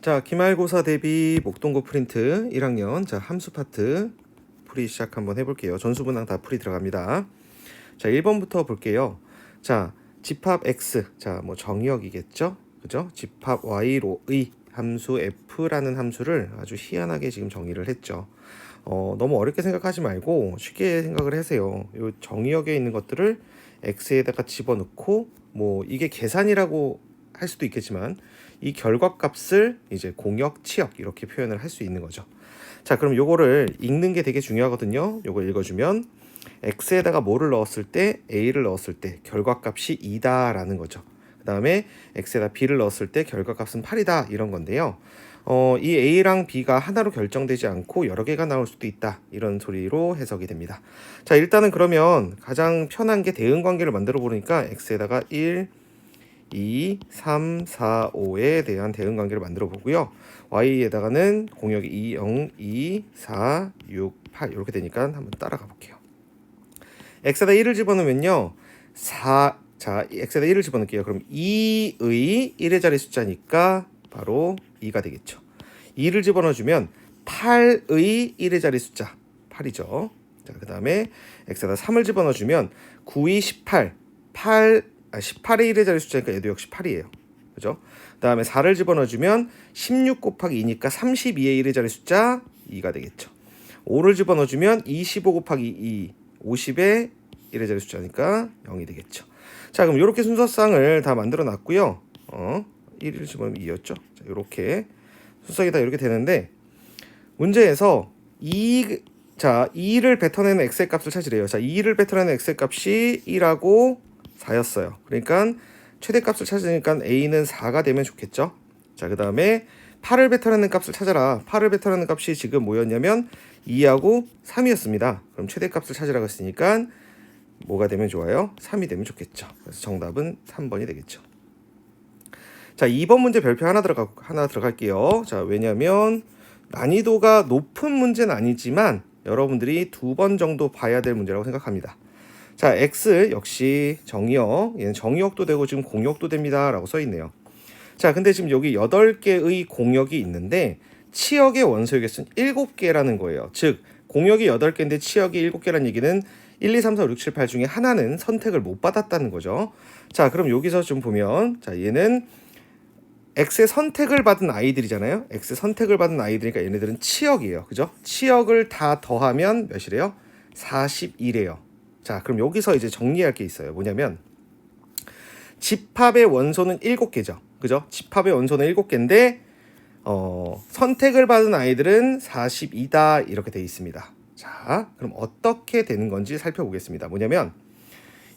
자, 기말고사 대비 목동고 프린트 1학년 자 함수 파트 풀이 시작 한번 해볼게요. 전수분항 다 풀이 들어갑니다. 자, 1번부터 볼게요. 자, 집합 x 자, 뭐 정의역이겠죠? 그죠? 집합 y로의 함수 f라는 함수를 아주 희한하게 지금 정의를 했죠. 너무 어렵게 생각하지 말고 쉽게 생각을 하세요. 요 정의역에 있는 것들을 x에다가 집어넣고 뭐 이게 계산이라고 할 수도 있겠지만 이 결과값을 이제 공역, 치역 이렇게 표현을 할 수 있는 거죠. 자, 그럼 요거를 읽는 게 되게 중요하거든요. 요걸 읽어주면 x에다가 뭐를 넣었을 때 a를 넣었을 때 결과값이 2다 라는 거죠. 그 다음에 x에다 b를 넣었을 때 결과값은 8이다 이런 건데요. 이 a랑 b가 하나로 결정되지 않고 여러 개가 나올 수도 있다 이런 소리로 해석이 됩니다. 자, 일단은 그러면 가장 편한 게 대응 관계를 만들어 보니까 x에다가 1 2, 3, 4, 5에 대한 대응 관계를 만들어 보고요. y에다가는 공역이 2, 0, 2, 4, 6, 8 이렇게 되니까 한번 따라가 볼게요. x에다 1을 집어넣으면요. 4, 자, x에다 1을 집어넣을게요. 그럼 2의 1의 자리 숫자니까 바로 2가 되겠죠. 2를 집어넣어주면 8의 1의 자리 숫자 8이죠. 자, 그 다음에 x에다 3을 집어넣어주면 9, 2, 18, 18의 1의 자리 숫자니까 얘도 역시 8이에요. 그죠? 그 다음에 4를 집어넣어주면 16 곱하기 2니까 32의 1의 자리 숫자 2가 되겠죠. 5를 집어넣어주면 25 곱하기 2, 50의 1의 자리 숫자니까 0이 되겠죠. 자, 그럼 이렇게 순서상을 다 만들어 놨고요. 1을 집어넣으면 2였죠. 자, 이렇게 순서가 다 이렇게 되는데 문제에서 2를 뱉어내는 x의 값을 찾으래요. 자, 2를 뱉어내는 x의 값이 1하고 4였어요. 그러니까 최대값을 찾으니까 a는 4가 되면 좋겠죠. 자, 그 다음에 8을 뱉어내는 값을 찾아라. 8을 뱉어내는 값이 지금 뭐였냐면 2하고 3이었습니다. 그럼 최대값을 찾으라고 했으니까 뭐가 되면 좋아요? 3이 되면 좋겠죠. 그래서 정답은 3번이 되겠죠. 자, 2번 문제 별표 하나 들어갈게요. 자, 왜냐면 난이도가 높은 문제는 아니지만 여러분들이 2번 정도 봐야 될 문제라고 생각합니다. 자, x 역시 정의역, 얘는 정의역도 되고 지금 공역도 됩니다 라고 써 있네요. 자, 근데 지금 여기 8개의 공역이 있는데 치역의 원소역의 수는 7개라는 거예요. 즉 공역이 8개인데 치역이 7개라는 얘기는 1, 2, 3, 4, 5, 6, 7, 8 중에 하나는 선택을 못 받았다는 거죠. 자, 그럼 여기서 좀 보면 자, 얘는 X의 선택을 받은 아이들이잖아요. X의 선택을 받은 아이들이니까 얘네들은 치역이에요. 그죠? 치역을 다 더하면 몇이래요? 41이래요. 자, 그럼 여기서 이제 정리할 게 있어요. 뭐냐면 집합의 원소는 7개죠. 그죠? 집합의 원소는 7개인데 선택을 받은 아이들은 42다 이렇게 되어 있습니다. 자, 그럼 어떻게 되는 건지 살펴보겠습니다. 뭐냐면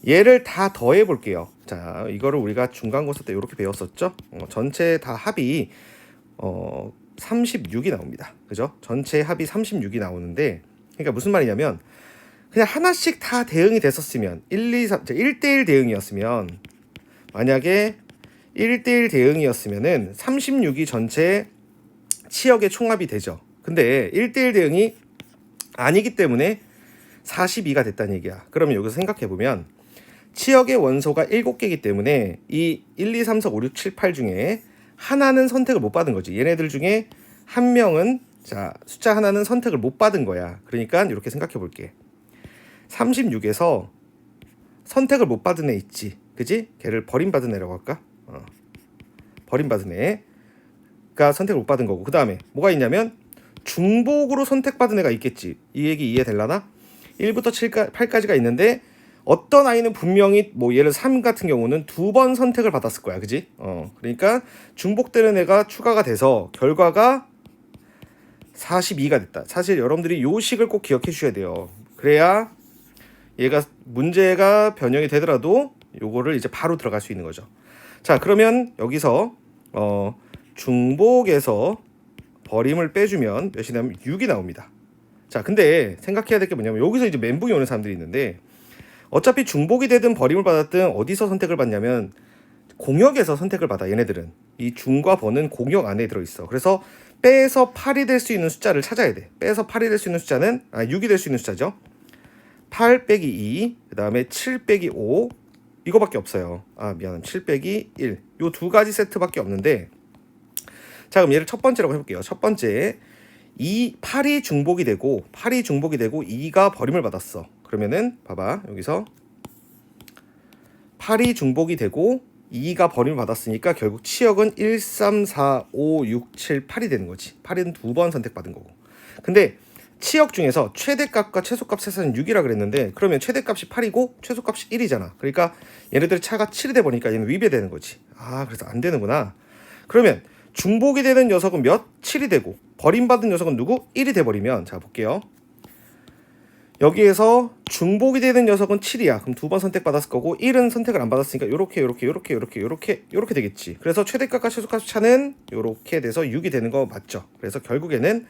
얘를 다 더해 볼게요. 자, 이거를 우리가 중간고사 때 이렇게 배웠었죠. 전체 다 합이 36이 나옵니다. 그죠? 전체 합이 36이 나오는데 그러니까 무슨 말이냐면 그냥 하나씩 다 대응이 됐었으면 1, 2, 3, 1대1 대응이었으면 만약에 1대1 대응이었으면은 36이 전체 치역의 총합이 되죠. 근데 1대1 대응이 아니기 때문에 42가 됐다는 얘기야. 그러면 여기서 생각해보면 치역의 원소가 7개이기 때문에 이 1, 2, 3, 4, 5, 6, 7, 8 중에 하나는 선택을 못 받은 거지. 얘네들 중에 한 명은 자, 숫자 하나는 선택을 못 받은 거야. 그러니까 이렇게 생각해 볼게. 36에서 선택을 못 받은 애 있지. 그지? 걔를 버림받은 애라고 할까? 버림받은 애가 선택을 못 받은 거고. 그 다음에 뭐가 있냐면 중복으로 선택받은 애가 있겠지. 이 얘기 이해될라나? 1부터 8까지가 있는데 어떤 아이는 분명히 뭐 예를 3 같은 경우는 2번 선택을 받았을 거야. 그지? 그러니까 중복되는 애가 추가가 돼서 결과가 42가 됐다. 사실 여러분들이 요 식을 꼭 기억해 주셔야 돼요. 그래야 얘가 문제가 변형이 되더라도 요거를 이제 바로 들어갈 수 있는 거죠. 자, 그러면 여기서 중복에서 버림을 빼주면 몇이 나면 6이 나옵니다. 자, 근데 생각해야 될 게 뭐냐면 여기서 이제 멘붕이 오는 사람들이 있는데 어차피 중복이 되든 버림을 받았든 어디서 선택을 받냐면 공역에서 선택을 받아. 얘네들은 이 중과 버는 공역 안에 들어있어. 그래서 빼서 8이 될 수 있는 숫자를 찾아야 돼. 빼서 8이 될 수 있는 숫자는 6이 될 수 있는 숫자죠. 8 빼기 2, 그 다음에 7 빼기 5 이거밖에 없어요. 미안해. 7 빼기 1 요 두 가지 세트밖에 없는데 자, 그럼 얘를 첫 번째라고 해볼게요. 첫 번째, 8이 중복이 되고 2가 버림을 받았어. 그러면은 봐봐, 여기서 8이 중복이 되고 2가 버림을 받았으니까 결국 치역은 1, 3, 4, 5, 6, 7, 8이 되는 거지. 8은 두 번 선택받은 거고. 근데 치역 중에서 최대값과 최소값 세서는 6이라 그랬는데, 그러면 최대값이 8이고 최소값이 1이잖아. 그러니까 얘네들의 차가 7이 돼 버리니까 얘는 위배되는 거지. 아, 그래서 안 되는구나. 그러면 중복이 되는 녀석은 몇? 7이 되고, 버림받은 녀석은 누구? 1이 돼 버리면, 자 볼게요. 여기에서 중복이 되는 녀석은 7이야. 그럼 두 번 선택받았을 거고 1은 선택을 안 받았으니까 요렇게 되겠지. 그래서 최대값과 최소값 차는 요렇게 돼서 6이 되는 거 맞죠? 그래서 결국에는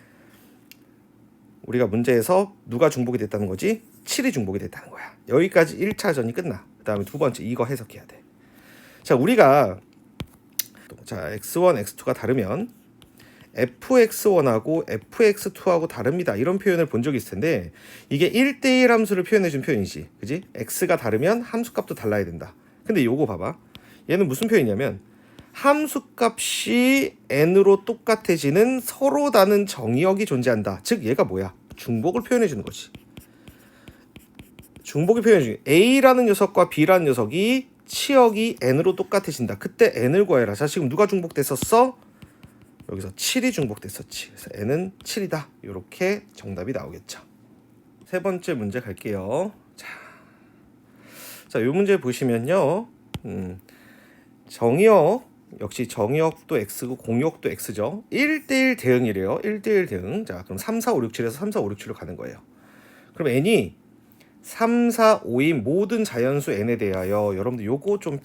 우리가 문제에서 누가 중복이 됐다는 거지? 7이 중복이 됐다는 거야. 여기까지 1차전이 끝나. 그 다음에 두 번째 이거 해석해야 돼. 자, 우리가 x1, x2가 다르면 fx1하고 fx2하고 다릅니다. 이런 표현을 본 적이 있을 텐데, 이게 1대1 함수를 표현해 준 표현이지. 그지? x가 다르면 함수값도 달라야 된다. 근데 요거 봐봐. 얘는 무슨 표현이냐면, 함수값이 n으로 똑같아지는 서로 다른 정의역이 존재한다. 즉 얘가 뭐야? 중복을 표현해 주는 거지. 중복을 표현해 주는 a라는 녀석과 b라는 녀석이 치역이 n으로 똑같아진다. 그때 n을 구해라. 자, 지금 누가 중복됐었어? 여기서 7이 중복됐었지. 그래서 n은 7이다. 이렇게 정답이 나오겠죠. 세 번째 문제 갈게요. 자, 이 문제 보시면요. 정의역, 역시 정의역도 x고 공역도 x죠. 1대1 대응이래요. 1대1 대응. 자, 그럼 3, 4, 5, 6, 7에서 3, 4, 5, 6, 7로 가는 거예요. 그럼 n이 3, 4, 5인 모든 자연수 n에 대하여, 여러분들 요거 좀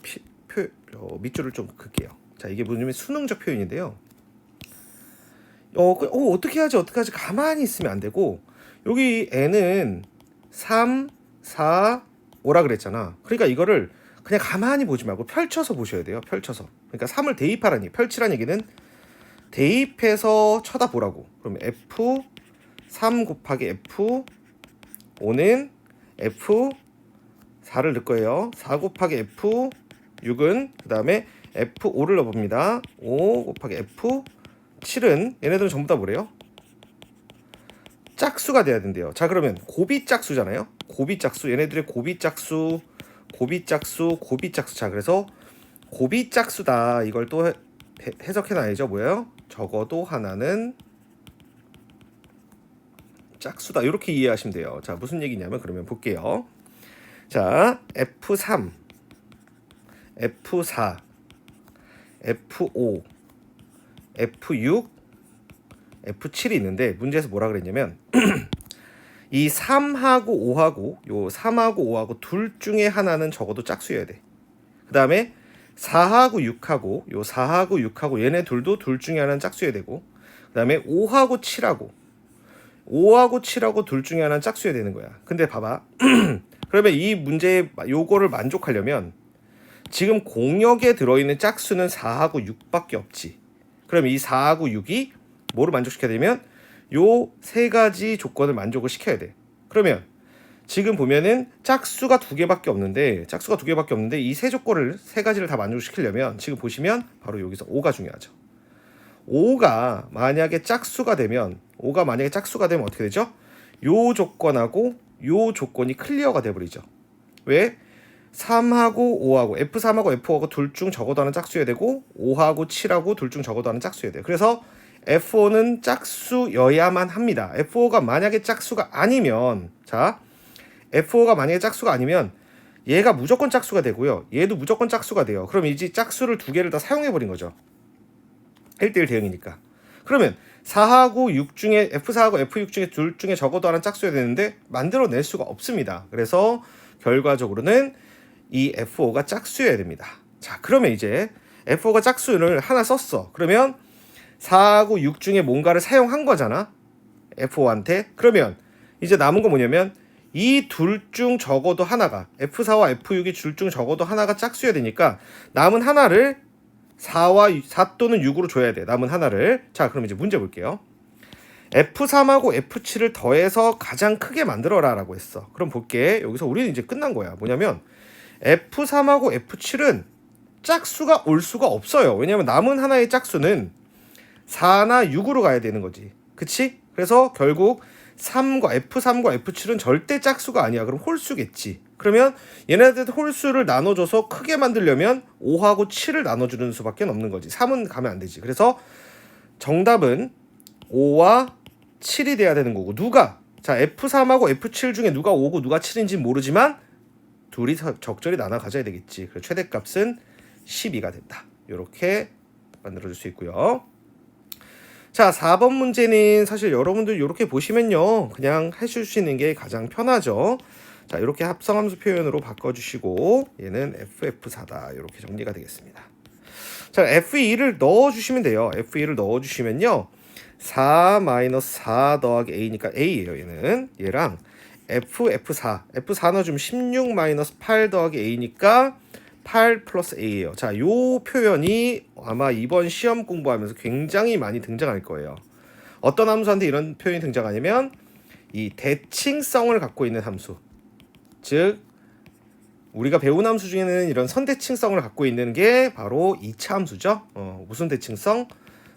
밑줄을 좀 긋게요. 자, 이게 뭐냐면 수능적 표현인데요. 어떻게 하지 가만히 있으면 안 되고, 여기 n은 3, 4, 5라 그랬잖아. 그러니까 이거를 그냥 가만히 보지 말고 펼쳐서 보셔야 돼요. 펼쳐서. 그러니까 3을 대입하라니, 펼치라는 얘기는 대입해서 쳐다보라고. 그럼 f3 곱하기 f5는 f4를 넣을 거예요. 4 곱하기 f6은 그 다음에 f5를 넣어봅니다. 5 곱하기 f7은 얘네들은 전부 다 뭐래요? 짝수가 돼야 된대요. 자, 그러면 고비짝수잖아요. 고비짝수, 얘네들의 고비짝수. 자, 그래서 고비짝수다. 이걸 또 해석해놔야죠. 뭐예요? 적어도 하나는 짝수다. 이렇게 이해하시면 돼요. 자, 무슨 얘기냐면, 그러면 볼게요. 자, f3, f4, f5, f6, f7이 있는데, 문제에서 뭐라 그랬냐면 이 3하고 5하고 요 3하고 5하고 둘 중에 하나는 적어도 짝수여야 돼. 그 다음에 4하고 6하고 요 4하고 6하고 얘네 둘도 둘 중에 하나는 짝수여야 되고, 그 다음에 5하고 7하고 둘 중에 하나는 짝수여야 되는 거야. 근데 봐봐. 그러면 이 문제에 요거를 만족하려면 지금 공역에 들어있는 짝수는 4하고 6밖에 없지. 그럼 이 4하고 6이 뭐를 만족시켜야 되면 요 세 가지 조건을 만족을 시켜야 돼. 그러면 지금 보면은 짝수가 두 개밖에 없는데 이 세 조건을, 세 가지를 다 만족시키려면 지금 보시면 바로 여기서 5가 중요하죠. 5가 만약에 짝수가 되면 어떻게 되죠? 요 조건하고 요 조건이 클리어가 돼버리죠. 왜? 3하고 5하고 F3하고 F5하고 둘 중 적어도 하나는 짝수여야 되고 5하고 7하고 둘 중 적어도 하나는 짝수여야 돼요. 그래서 F5는 짝수여야만 합니다. F5가 만약에 짝수가 아니면, 자, F5가 만약에 짝수가 아니면 얘가 무조건 짝수가 되고요. 얘도 무조건 짝수가 돼요. 그럼 이제 짝수를 두 개를 다 사용해버린 거죠. 1대1 대응이니까. 그러면 4하고 6 중에 F4하고 F6 중에 둘 중에 적어도 하나는 짝수여야 되는데 만들어낼 수가 없습니다. 그래서 결과적으로는 이 F5가 짝수여야 됩니다. 자, 그러면 이제 F5가 짝수를 하나 썼어. 그러면 4하고 6 중에 뭔가를 사용한 거잖아, F5한테. 그러면 이제 남은 거 뭐냐면 이 둘 중 적어도 하나가, F4와 F6이 둘 중 적어도 하나가 짝수여야 되니까 남은 하나를 4 또는 6으로 줘야 돼. 남은 하나를. 자, 그럼 이제 문제 볼게요. F3하고 F7을 더해서 가장 크게 만들어라 라고 했어. 그럼 볼게. 여기서 우리는 이제 끝난 거야. 뭐냐면 F3하고 F7은 짝수가 올 수가 없어요. 왜냐면 남은 하나의 짝수는 4나 6으로 가야 되는 거지. 그치? 그래서 결국 F3과 F7은 절대 짝수가 아니야. 그럼 홀수겠지. 그러면 얘네들 홀수를 나눠줘서 크게 만들려면 5하고 7을 나눠주는 수밖에 없는 거지. 3은 가면 안 되지. 그래서 정답은 5와 7이 돼야 되는 거고, 누가? 자, F3하고 F7 중에 누가 5고 누가 7인지 모르지만 둘이 적절히 나눠 가져야 되겠지. 그래서 최대값은 12가 된다. 이렇게 만들어줄 수 있고요. 자, 4번 문제는 사실 여러분들 이렇게 보시면요, 그냥 해주시는 게 가장 편하죠. 자, 이렇게 합성함수 표현으로 바꿔주시고, 얘는 FF4다. 이렇게 정리가 되겠습니다. 자, F2를 넣어주시면 돼요. F2를 넣어주시면요, 4-4 더하기 A니까 A예요. 얘는 얘랑 F4 넣어주면 16-8 더하기 A니까 8 플러스 A예요. 자, 요 표현이 아마 이번 시험 공부하면서 굉장히 많이 등장할 거예요. 어떤 함수한테 이런 표현이 등장하냐면 이 대칭성을 갖고 있는 함수, 즉 우리가 배운 함수 중에는 이런 선대칭성을 갖고 있는 게 바로 2차 함수죠. 무슨 대칭성?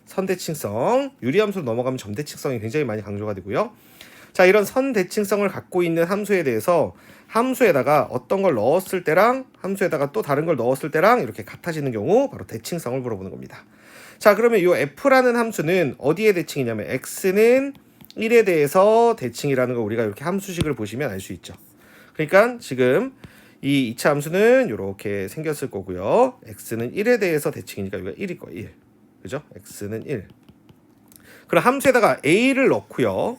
선대칭성. 유리함수로 넘어가면 점대칭성이 굉장히 많이 강조가 되고요. 자, 이런 선대칭성을 갖고 있는 함수에 대해서 함수에다가 어떤 걸 넣었을 때랑 함수에다가 또 다른 걸 넣었을 때랑 이렇게 같아지는 경우 바로 대칭성을 물어보는 겁니다. 자, 그러면 이 F라는 함수는 어디에 대칭이냐면 X는 1에 대해서 대칭이라는 걸 우리가 이렇게 함수식을 보시면 알 수 있죠. 그러니까 지금 이 2차 함수는 이렇게 생겼을 거고요. X는 1에 대해서 대칭이니까 여기가 1일 거예요. 1. 그죠? X는 1. 그럼 함수에다가 A를 넣고요.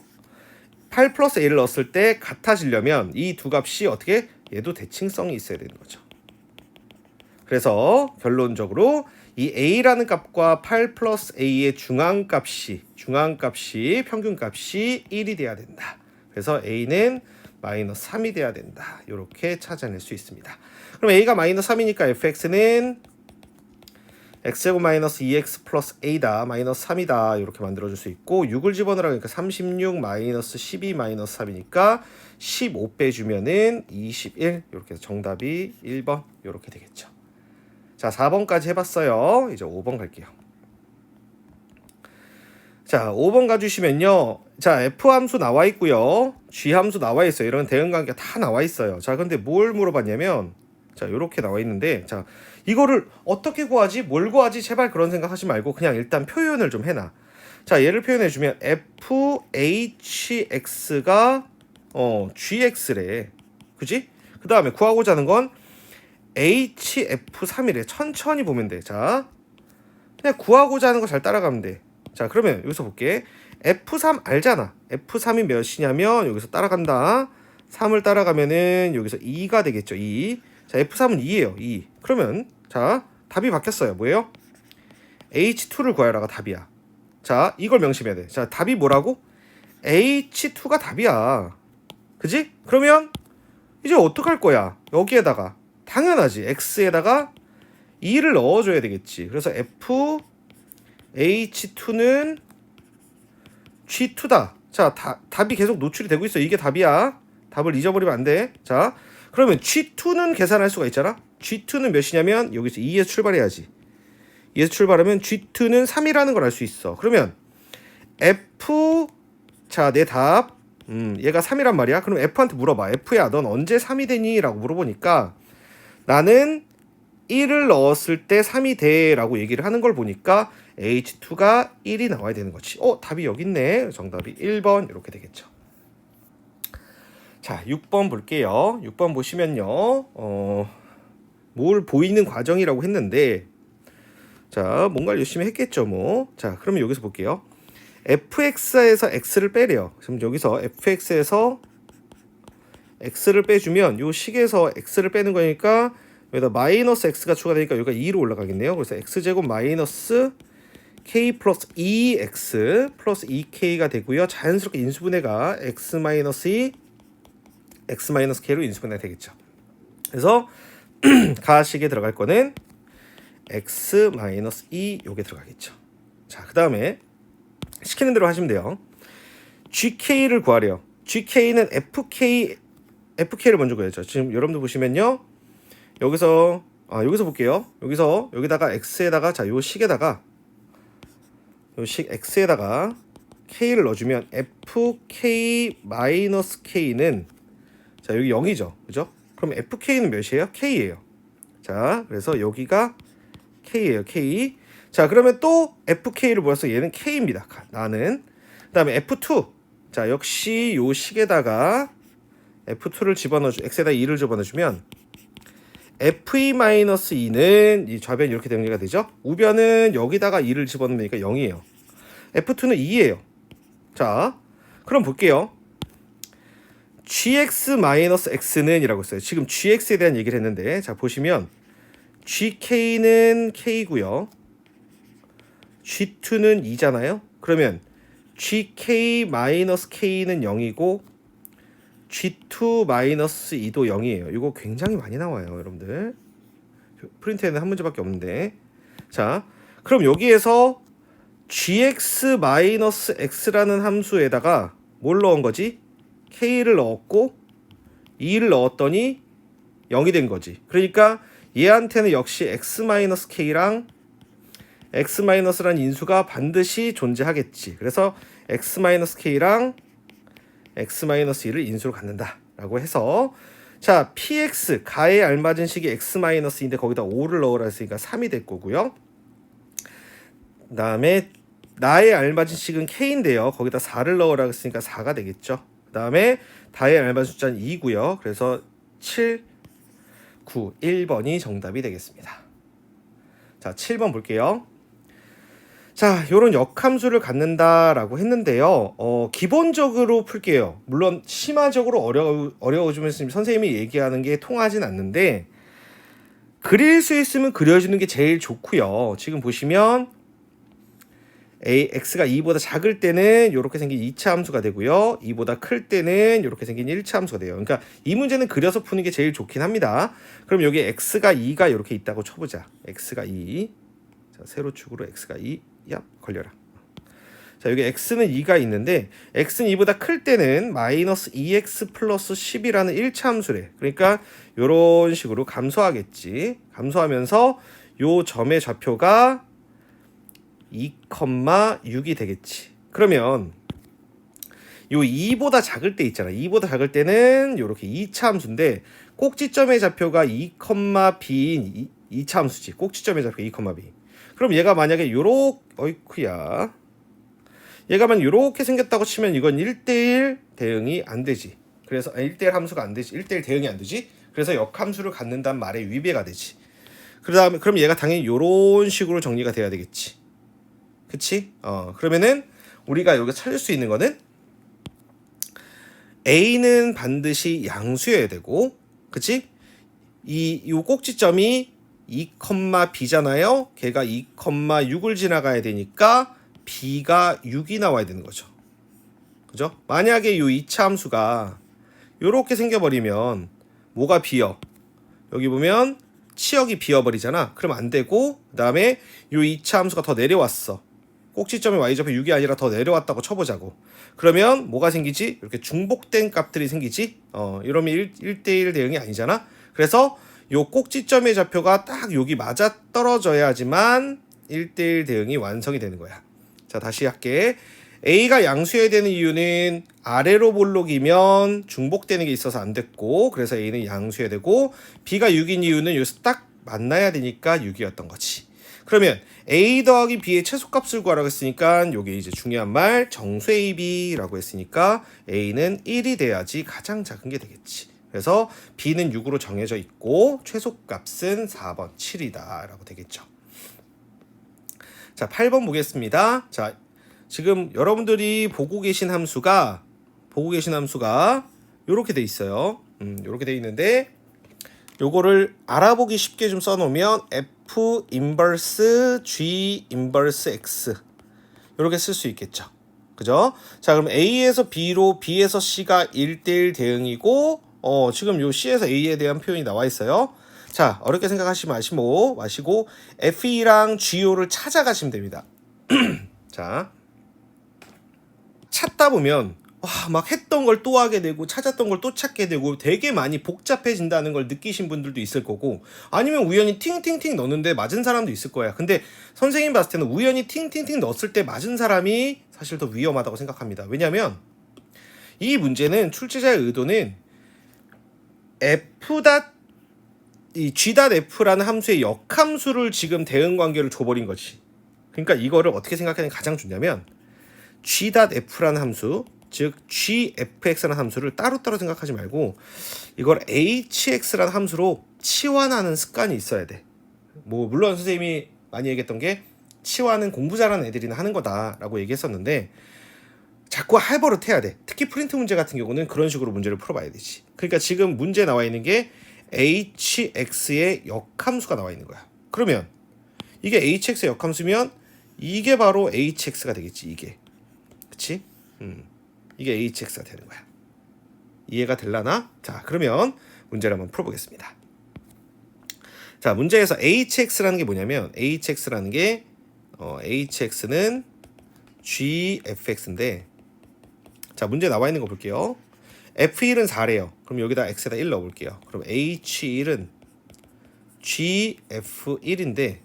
8 플러스 A를 넣었을 때 같아지려면 이 두 값이 어떻게? 얘도 대칭성이 있어야 되는 거죠. 그래서 결론적으로 이 A라는 값과 8 플러스 A의 중앙값이 평균값이 1이 돼야 된다. 그래서 A는 마이너스 3이 돼야 된다. 이렇게 찾아낼 수 있습니다. 그럼 A가 마이너스 3이니까 fx는 x제곱 마이너스 2x 플러스 a다. 마이너스 3이다. 이렇게 만들어줄 수 있고 6을 집어넣으니까 36 마이너스 12 마이너스 3이니까 15 빼주면은 21. 이렇게 해서 정답이 1번 이렇게 되겠죠. 자, 4번까지 해봤어요. 이제 5번 갈게요. 자, 5번 가주시면요. 자, F함수 나와 있고요. G함수 나와 있어요. 이런 대응관계가 다 나와 있어요. 자, 근데 뭘 물어봤냐면, 자, 이렇게 나와 있는데, 자, 이거를 어떻게 구하지? 뭘 구하지? 제발 그런 생각 하지 말고 그냥 일단 표현을 좀 해놔. 자, 얘를 표현해주면 FHX가 GX래. 그지? 그 다음에 구하고자 하는 건 HF3이래. 천천히 보면 돼. 자, 그냥 구하고자 하는 거 잘 따라가면 돼. 자, 그러면 여기서 볼게. F3 알잖아. F3이 몇이냐면 여기서 따라간다. 3을 따라가면은 여기서 2가 되겠죠. 2. 자, F3은 2예요. 2. 그러면 자, 답이 바뀌었어요. 뭐예요? H2를 구하라가 답이야. 자, 이걸 명심해야 돼. 자, 답이 뭐라고? H2가 답이야. 그지? 그러면 이제 어떡할 거야? 여기에다가 당연하지. X에다가 2를 넣어줘야 되겠지. 그래서 H2는 G2다. 자, 답이 계속 노출이 되고 있어. 이게 답이야. 답을 잊어버리면 안 돼. 자, 그러면 G2는 계산할 수가 있잖아. G2는 몇이냐면 여기서 2에서 출발해야지. 2에서 출발하면 G2는 3이라는 걸 알 수 있어. 그러면 F, 자, 내 답, 얘가 3이란 말이야. 그럼 F한테 물어봐. F야, 넌 언제 3이 되니? 라고 물어보니까 나는 1을 넣었을 때 3이 돼 라고 얘기를 하는 걸 보니까 H2가 1이 나와야 되는 거지. 답이 여기 있네. 정답이 1번 이렇게 되겠죠. 자, 6번 볼게요. 6번 보시면요. 뭘 보이는 과정이라고 했는데, 자, 뭔가를 열심히 했겠죠, 뭐. 자, 그러면 여기서 볼게요. fx에서 x를 빼래요. 그럼 여기서 fx에서 x를 빼주면 요 식에서 x를 빼는 거니까 여기다 마이너스 x가 추가되니까 여기가 2로 올라가겠네요. 그래서 x제곱 마이너스 k 플러스 2x 플러스 2k가 되고요. 자연스럽게 인수분해가 x 마이너스 2 x 마이너스 k로 인수분해가 되겠죠. 그래서 가식에 들어갈 거는 x 마이너스 2 요게 들어가겠죠. 자, 그 다음에 시키는 대로 하시면 돼요. gk를 구하래요. gk는 fk를 먼저 구해야죠. 지금 여러분들 보시면요. 여기서 볼게요. 여기다가 x에다가 자, 요 식에다가 요 식 x에다가 k를 넣어주면 fk-k는 자 여기 0이죠, 그죠? 그럼 fk는 몇이에요? k예요. 자 그래서 여기가 k예요, k. 자 그러면 또 fk를 모아서 얘는 k입니다. 나는. 그다음에 f2. 자 역시 요 식에다가 f2를 집어넣어주 x에다 2를 집어넣어주면 fe-2는 이 좌변이 이렇게 정리가 되죠. 우변은 여기다가 2를 집어넣으니까 0이에요. f2는 2예요. 자 그럼 볼게요. gx-x는 이라고 했어요. 지금 gx에 대한 얘기를 했는데 자 보시면 gk는 k고요. g2는 2잖아요. 그러면 gk-k는 0이고 g2-2도 0이에요. 이거 굉장히 많이 나와요, 여러분들. 프린트에는 한 문제밖에 없는데. 자, 그럼 여기에서 gx-x라는 함수에다가 뭘 넣은 거지? k를 넣었고 2를 넣었더니 0이 된 거지. 그러니까 얘한테는 역시 x-k랑 x-라는 인수가 반드시 존재하겠지. 그래서 x-k랑 x-2를 인수로 갖는다 라고 해서 자 px 가에 알맞은 식이 x-인데 거기다 5를 넣으라 했으니까 3이 될 거고요. 그 다음에 나의 알맞은 식은 k인데요. 거기다 4를 넣으라 했으니까 4가 되겠죠. 그 다음에 다의 알맞은 숫자는 2고요. 그래서 7, 9, 1번이 정답이 되겠습니다. 자 7번 볼게요. 자, 요런 역함수를 갖는다라고 했는데요. 기본적으로 풀게요. 물론 심화적으로 어려워지면 선생님이 얘기하는 게 통하진 않는데 그릴 수 있으면 그려주는 게 제일 좋고요. 지금 보시면 x가 2보다 작을 때는 이렇게 생긴 2차 함수가 되고요. 2보다 클 때는 이렇게 생긴 1차 함수가 돼요. 그러니까 이 문제는 그려서 푸는 게 제일 좋긴 합니다. 그럼 여기 x가 2가 이렇게 있다고 쳐보자. x가 2. 자, 세로축으로 x가 2. 야, 걸려라. 자, 여기 x는 2가 있는데 x는 2보다 클 때는 마이너스 2x 플러스 10이라는 1차 함수래. 그러니까 이런 식으로 감소하겠지. 감소하면서 요 점의 좌표가 2,6이 되겠지. 그러면 요 2보다 작을 때 있잖아. 2보다 작을 때는 요렇게 2차 함수인데 꼭지점의 좌표가 2,b인 2차 함수지. 꼭지점의 좌표가 2,b. 그럼 얘가 만약에 어이쿠야. 얘가 만약 요렇게 생겼다고 치면 이건 1대1 대응이 안 되지. 그래서 1대1 함수가 안 되지. 1대1 대응이 안 되지. 그래서 역함수를 갖는다는 말의 위배가 되지. 그다음에 그럼 얘가 당연히 요런 식으로 정리가 돼야 되겠지. 그치? 그러면은 우리가 여기 찾을 수 있는 거는 A는 반드시 양수여야 되고, 그치? 요 꼭지점이 2,b잖아요. 걔가 2,6을 지나가야 되니까 b가 6이 나와야 되는 거죠. 그죠? 만약에 요 2차 함수가 요렇게 생겨버리면 뭐가 비어? 여기 보면 치역이 비어버리잖아. 그럼 안 되고 그 다음에 요 2차 함수가 더 내려왔어. 꼭지점이 y좌표 6이 아니라 더 내려왔다고 쳐보자고. 그러면 뭐가 생기지? 이렇게 중복된 값들이 생기지? 이러면 1대1 대응이 아니잖아. 그래서 요 꼭지점의 좌표가 딱 여기 맞아 떨어져야지만 1대1 대응이 완성이 되는 거야. 자, 다시 할게. A가 양수여야 되는 이유는 아래로 볼록이면 중복되는 게 있어서 안 됐고, 그래서 A는 양수여야 되고, B가 6인 이유는 여기서 딱 만나야 되니까 6이었던 거지. 그러면 A 더하기 B의 최소값을 구하라고 했으니까 요게 이제 중요한 말 정수 AB라고 했으니까 A는 1이 돼야지 가장 작은 게 되겠지. 그래서 B는 6으로 정해져 있고 최소값은 4번 7이다 라고 되겠죠. 자, 8번 보겠습니다. 자, 지금 여러분들이 보고 계신 함수가 요렇게 돼 있어요. 요렇게 돼 있는데 요거를 알아보기 쉽게 좀 써놓으면 F 인버스 G 인버스 X 이렇게 쓸 수 있겠죠. 그죠? 자, 그럼 A에서 B로 B에서 C가 1대1 대응이고 지금 요 C에서 A에 대한 표현이 나와 있어요. 자, 어렵게 생각하지 마시고 F랑 GO를 찾아가시면 됩니다. 자, 찾다 보면 막 했던 걸 또 하게 되고 찾았던 걸 또 찾게 되고 되게 많이 복잡해진다는 걸 느끼신 분들도 있을 거고, 아니면 우연히 팅팅팅 넣었는데 맞은 사람도 있을 거야. 근데 선생님 봤을 때는 우연히 팅팅팅 넣었을 때 맞은 사람이 사실 더 위험하다고 생각합니다. 왜냐면 이 문제는 출제자의 의도는 이 g.f라는 함수의 역함수를 지금 대응관계를 줘버린 거지. 그러니까 이거를 어떻게 생각하는 게 가장 좋냐면 g.f라는 함수, 즉 gfx라는 함수를 따로따로 생각하지 말고 이걸 hx라는 함수로 치환하는 습관이 있어야 돼. 뭐 물론 선생님이 많이 얘기했던 게 치환은 공부 잘하는 애들이나 하는 거다라고 얘기했었는데, 자꾸 해버릇해야 돼. 특히 프린트 문제 같은 경우는 그런 식으로 문제를 풀어봐야 되지. 그러니까 지금 문제 나와 있는 게 hx의 역함수가 나와 있는 거야. 그러면 이게 hx의 역함수면 이게 바로 hx가 되겠지. 이게, 그치? 이게 hx가 되는 거야. 이해가 될라나? 자, 그러면 문제를 한번 풀어보겠습니다. 자, 문제에서 hx라는 게 뭐냐면 hx라는 게 hx는 gfx인데, 자, 문제 나와 있는 거 볼게요. f1은 4래요. 그럼 여기다 x에다 1 넣어볼게요. 그럼 h1은 gf1인데,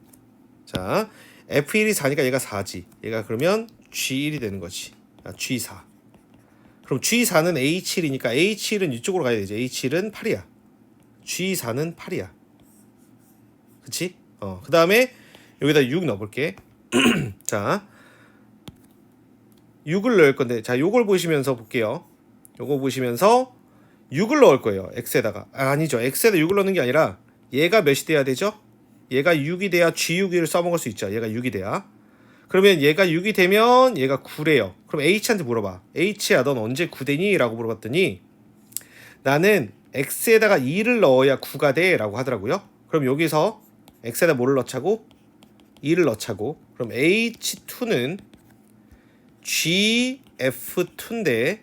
자, f1이 4니까 얘가 4지. 얘가 그러면 g1이 되는 거지. g4. 그럼 g4는 h1이니까 h1은 이쪽으로 가야 되지. h1은 8이야. g4는 8이야. 그치? 그 다음에 여기다 6 넣어볼게. 자, 6을 넣을 건데, 자, 요걸 보시면서 볼게요. 요거 보시면서 6을 넣을 거예요. x에다가. 아니죠. x에다 6을 넣는 게 아니라 얘가 몇이 돼야 되죠? 얘가 6이 돼야 g6을 써먹을 수 있죠. 얘가 6이 돼야. 그러면 얘가 6이 되면 얘가 9래요. 그럼 h한테 물어봐. h야, 넌 언제 9되니? 라고 물어봤더니 나는 x에다가 2를 넣어야 9가 돼 라고 하더라고요. 그럼 여기서 x에다 뭐를 넣자고? 2를 넣자고. 그럼 h2는 gf2인데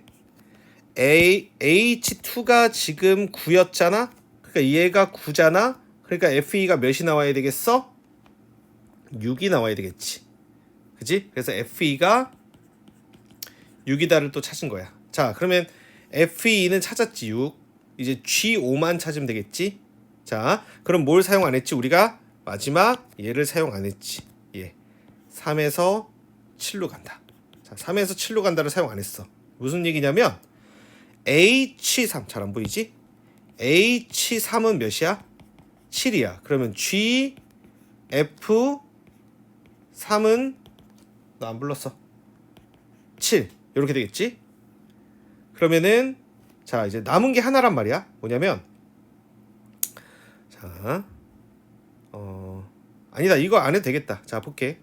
h2가 지금 9였잖아? 그러니까 얘가 9잖아? 그러니까 f2가 몇이 나와야 되겠어? 6이 나와야 되겠지. 그치? 그래서 f2가 6이다를 또 찾은 거야. 자, 그러면 f2는 찾았지. 6. 이제 g5만 찾으면 되겠지. 자, 그럼 뭘 사용 안 했지? 우리가 마지막 얘를 사용 안 했지. 예. 3에서 7로 간다. 자, 3에서 7로 간다를 사용 안 했어. 무슨 얘기냐면 h3 잘 안 보이지? h3은 몇이야? 7이야. 그러면 gf3은 너 안 불렀어. 7. 이렇게 되겠지? 그러면은 자, 이제 남은 게 하나란 말이야. 뭐냐면 자, 아니다. 이거 안 해도 되겠다. 자, 볼게.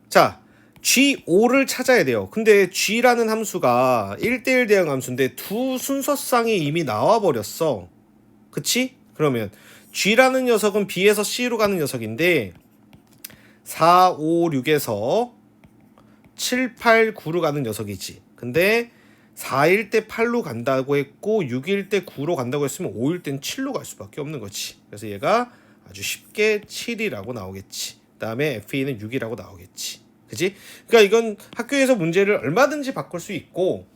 자, g5를 찾아야 돼요. 근데 g라는 함수가 1대1 대응 함수인데 두 순서쌍이 이미 나와버렸어. 그치? 그러면 g라는 녀석은 b에서 c로 가는 녀석인데 4, 5, 6에서 7, 8, 9로 가는 녀석이지. 근데 4일 때 8로 간다고 했고 6일 때 9로 간다고 했으면 5일 땐 7로 갈 수밖에 없는 거지. 그래서 얘가 아주 쉽게 7이라고 나오겠지. 그 다음에 FE는 6이라고 나오겠지. 그지? 그러니까 이건 학교에서 문제를 얼마든지 바꿀 수 있고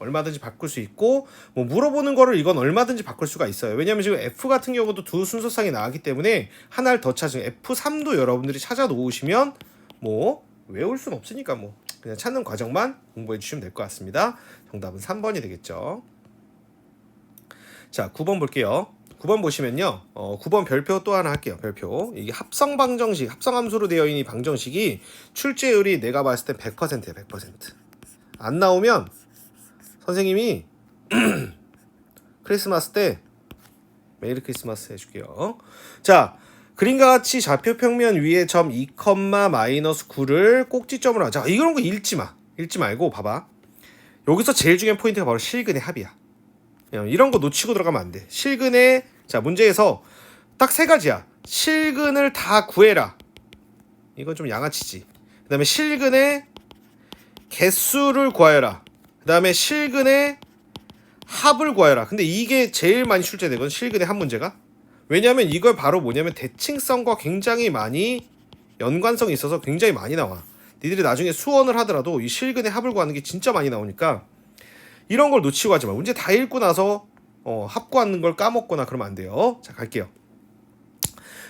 뭐 물어보는 거를 이건 얼마든지 바꿀 수가 있어요. 왜냐면 지금 F 같은 경우도 두 순서쌍이 나왔기 때문에 하나를 더 찾으면 F3도 여러분들이 찾아 놓으시면 뭐 외울 수는 없으니까 뭐 그냥 찾는 과정만 공부해 주시면 될 것 같습니다. 정답은 3번이 되겠죠. 자, 9번 볼게요. 9번 보시면요. 9번 별표 또 하나 할게요. 별표. 이게 합성 방정식, 합성함수로 되어 있는 이 방정식이 출제율이 내가 봤을 때 100%야, 100%. 안 나오면 선생님이 크리스마스 때 메리 크리스마스 해줄게요. 자, 그림과 같이 좌표 평면 위에 점 2, 마이너스 9를 꼭지점으로 하자. 이런 거 읽지 마. 읽지 말고 봐봐. 여기서 제일 중요한 포인트가 바로 실근의 합이야. 이런 거 놓치고 들어가면 안 돼. 실근의, 자, 문제에서 딱 세 가지야. 실근을 다 구해라. 이건 좀 양아치지. 그 다음에 실근의 개수를 구하여라. 그 다음에 실근의 합을 구하여라. 근데 이게 제일 많이 출제되거든, 실근의 합 문제가. 왜냐면 이걸 바로 뭐냐면 대칭성과 굉장히 많이 연관성이 있어서 굉장히 많이 나와. 니들이 나중에 수원을 하더라도 이 실근의 합을 구하는 게 진짜 많이 나오니까 이런 걸 놓치고 하지 마. 문제 다 읽고 나서 합 구하는 걸 까먹거나 그러면 안 돼요. 자, 갈게요.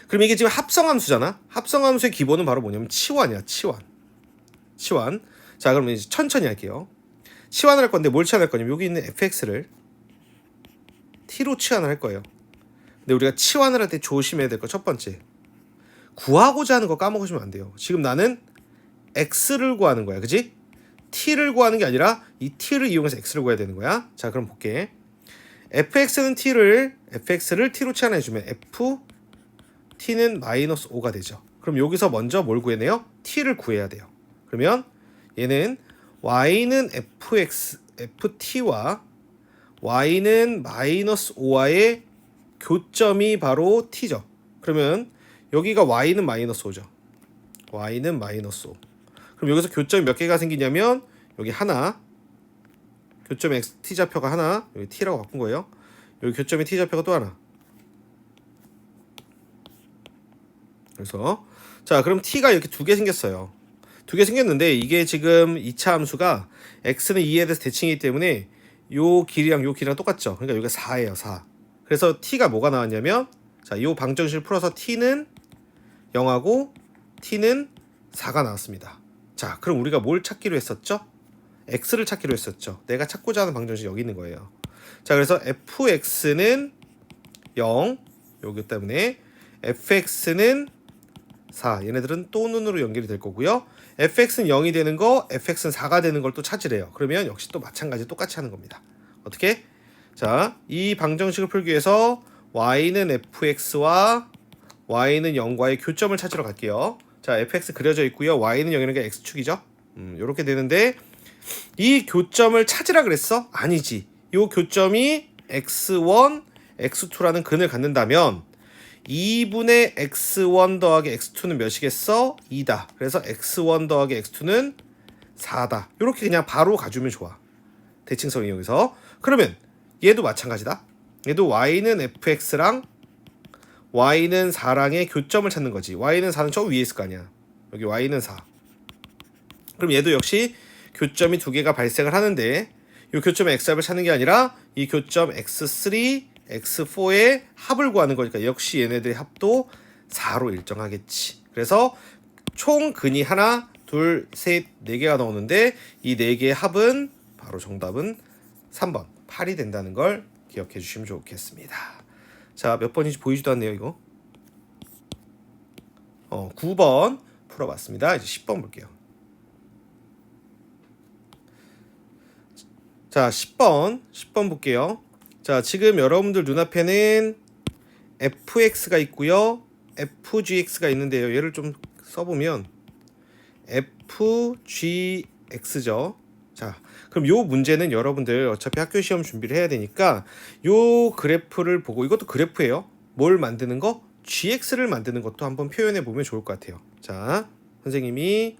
그럼 이게 지금 합성함수잖아. 합성함수의 기본은 바로 뭐냐면 치환이야. 치환. 자, 그러면 이제 천천히 할게요. 치환을 할 건데 뭘 치환할 거냐면 여기 있는 fx를 t로 치환을 할 거예요. 근데 우리가 치환을 할 때 조심해야 될 거 첫 번째, 구하고자 하는 거 까먹으시면 안 돼요. 지금 나는 x를 구하는 거야, 그지? t를 구하는 게 아니라 이 t를 이용해서 x를 구해야 되는 거야. 자, 그럼 볼게. fx를 t로 치환해주면 ft는 마이너스 5가 되죠. 그럼 여기서 먼저 뭘 구해내요? t를 구해야 돼요. 그러면 얘는 y는 ft와 y는 마이너스 5와의 교점이 바로 t죠. 그러면 여기가 y는 마이너스 5죠. y는 마이너스 5. 그럼 여기서 교점이 몇 개가 생기냐면 여기 하나, 교점 t좌표가 하나, 여기 t라고 바꾼 거예요. 여기 교점의 t좌표가 또 하나. 그래서 자, 그럼 t가 이렇게 두 개 생겼어요. 두 개 생겼는데 이게 지금 2차 함수가 x는 2에 대해서 대칭이기 때문에 요 길이랑 똑같죠. 그러니까 여기가 4예요. 4. 그래서 t가 뭐가 나왔냐면, 자, 요 방정식을 풀어서 t는 0하고 t는 4가 나왔습니다. 자, 그럼 우리가 뭘 찾기로 했었죠? x를 찾기로 했었죠. 내가 찾고자 하는 방정식이 여기 있는 거예요. 자, 그래서 fx는 0, 요기 때문에 fx는 4. 얘네들은 또 눈으로 연결이 될 거고요. fx는 0이 되는 거, fx는 4가 되는 걸 또 찾으래요. 그러면 역시 또 마찬가지 똑같이 하는 겁니다. 어떻게? 자, 이 방정식을 풀기 위해서 y는 fx와 y는 0과의 교점을 찾으러 갈게요. 자, fx 그려져 있고요. y는 0이라는 게 x축이죠. 이렇게 되는데 이 교점을 찾으라 그랬어? 아니지. 이 교점이 x1, x2라는 근을 갖는다면 2분의 x1 더하기 x2는 몇이겠어? 2다. 그래서 x1 더하기 x2는 4다. 이렇게 그냥 바로 가주면 좋아. 대칭성 이용해서. 그러면 얘도 마찬가지다. 얘도 y는 fx랑 y는 4랑의 교점을 찾는 거지. y는 4는 저 위에 있을 거 아니야. 여기 y는 4. 그럼 얘도 역시 교점이 두 개가 발생을 하는데 이 교점의 x합을 찾는 게 아니라 이 교점 x3, x4의 합을 구하는 거니까 역시 얘네들의 합도 4로 일정하겠지. 그래서 총 근이 하나, 둘, 셋, 네 개가 나오는데 이 네 개의 합은 바로 정답은 3번 8이 된다는 걸 기억해 주시면 좋겠습니다. 자, 몇 번인지 보이지도 않네요, 이거. 9번 풀어봤습니다. 이제 10번 볼게요. 자, 10번 볼게요. 자, 지금 여러분들 눈앞에는 fx가 있고요, fgx가 있는데요. 얘를 좀 써보면 fgx죠. 자, 그럼 요 문제는 여러분들 어차피 학교 시험 준비를 해야 되니까 요 그래프를 보고, 이것도 그래프예요. 뭘 만드는 거? gx를 만드는 것도 한번 표현해 보면 좋을 것 같아요. 자, 선생님이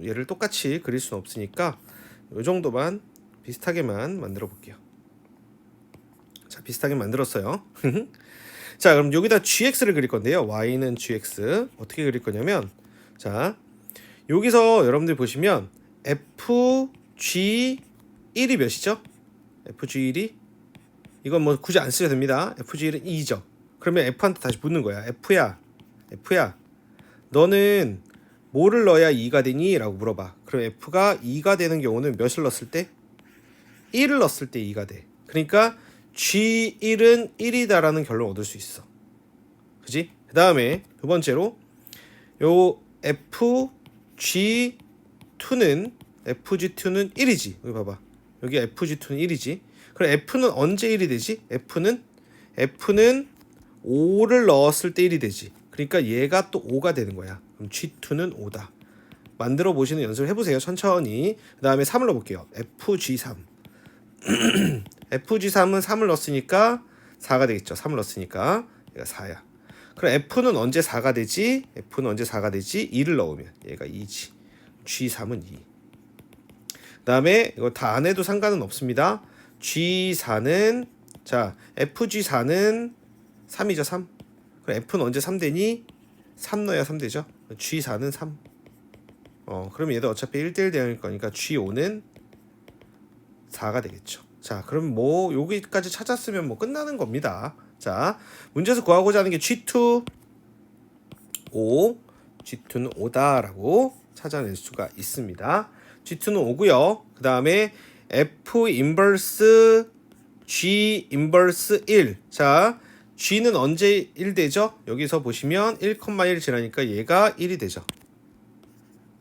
얘를 똑같이 그릴 수는 없으니까 요 정도만 비슷하게만 만들어 볼게요. 자, 비슷하게 만들었어요. 자, 그럼 여기다 gx를 그릴 건데요. y는 gx 어떻게 그릴 거냐면, 자, 여기서 여러분들 보시면 fg1이 몇이죠? fg1이 이건 뭐 굳이 안 쓰셔도 됩니다. fg1은 2죠. 그러면 f한테 다시 묻는 거야. f야 너는 뭐를 넣어야 2가 되니? 라고 물어봐. 그럼 f가 2가 되는 경우는 몇을 넣었을 때? 1을 넣었을 때 2가 돼. 그러니까 G1은 1이다라는 결론을 얻을 수 있어. 그지? 그 다음에 두 번째로 요 FG2는 1이지. 여기 봐봐. 여기 FG2는 1이지. 그럼 F는 언제 1이 되지? F는 5를 넣었을 때 1이 되지. 그러니까 얘가 또 5가 되는 거야. 그럼 G2는 5다. 만들어 보시는 연습을 해보세요. 천천히. 그 다음에 3을 넣어볼게요. FG3. FG3은 3을 넣었으니까 4가 되겠죠. 3을 넣었으니까 얘가 4야. 그럼 F는 언제 4가 되지? F는 언제 4가 되지? 2를 넣으면 얘가 2지. G3은 2. 그 다음에 이거 다 안 해도 상관은 없습니다. G4는, 자, FG4는 3이죠. 3. 그럼 F는 언제 3 되니? 3 넣어야 3 되죠. G4는 3. 그럼 얘도 어차피 1대1 대응일 거니까 G5는 4가 되겠죠. 자, 그럼 뭐 여기까지 찾았으면 뭐 끝나는 겁니다. 자, 문제에서 구하고자 하는 게 G2 5, G2는 5다라고 찾아낼 수가 있습니다. G2는 5고요. 그 다음에 F 인버스 G 인버스 1. 자, G는 언제 1 되죠? 여기서 보시면 1,1 지나니까 얘가 1이 되죠.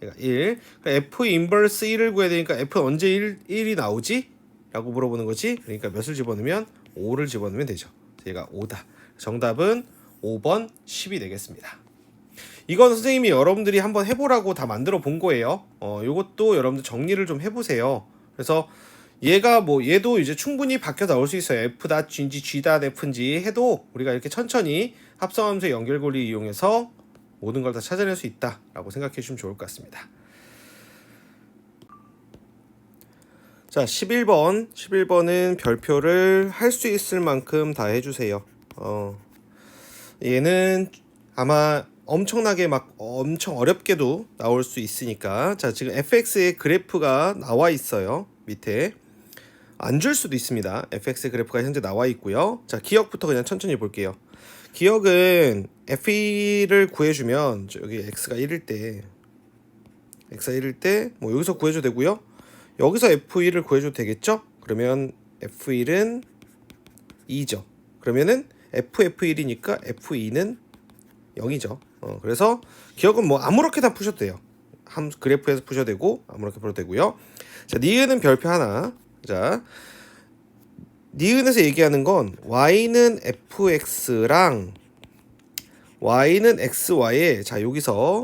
얘가 1. F 인버스 1을 구해야 되니까 F 언제 1이 나오지? 라고 물어보는 거지. 그러니까 몇을 집어넣으면 5를 집어넣으면 되죠. 얘가 5다. 정답은 5번 10이 되겠습니다. 이건 선생님이 여러분들이 한번 해보라고 다 만들어 본 거예요. 요것도 여러분들 정리를 좀 해보세요. 그래서 얘가 뭐 얘도 이제 충분히 바뀌어 나올 수 있어요. F.G인지 G.F인지 해도 우리가 이렇게 천천히 합성함수의 연결고리 이용해서 모든 걸 다 찾아낼 수 있다라고 생각해 주시면 좋을 것 같습니다. 자, 11번은 별표를 할 수 있을 만큼 다 해주세요. 얘는 아마 엄청나게 막 엄청 어렵게도 나올 수 있으니까. 자, 지금 fx의 그래프가 나와 있어요. 밑에 안 줄 수도 있습니다. fx의 그래프가 현재 나와 있고요. 자, 기억부터 그냥 천천히 볼게요. 기억은 f1을 구해주면 여기 x가 1일 때 뭐 여기서 구해줘도 되고요. 여기서 f1을 구해줘도 되겠죠? 그러면 f1은 2죠. 그러면은 f1이니까 f2는 0이죠. 그래서 기억은 뭐 아무렇게 다 푸셔도 돼요. 그래프에서 푸셔도 되고 아무렇게 풀어도 되고요. 자, 니은은 별표 하나. 자, 니은에서 얘기하는 건 y는 fx랑 y는 xy에, 자, 여기서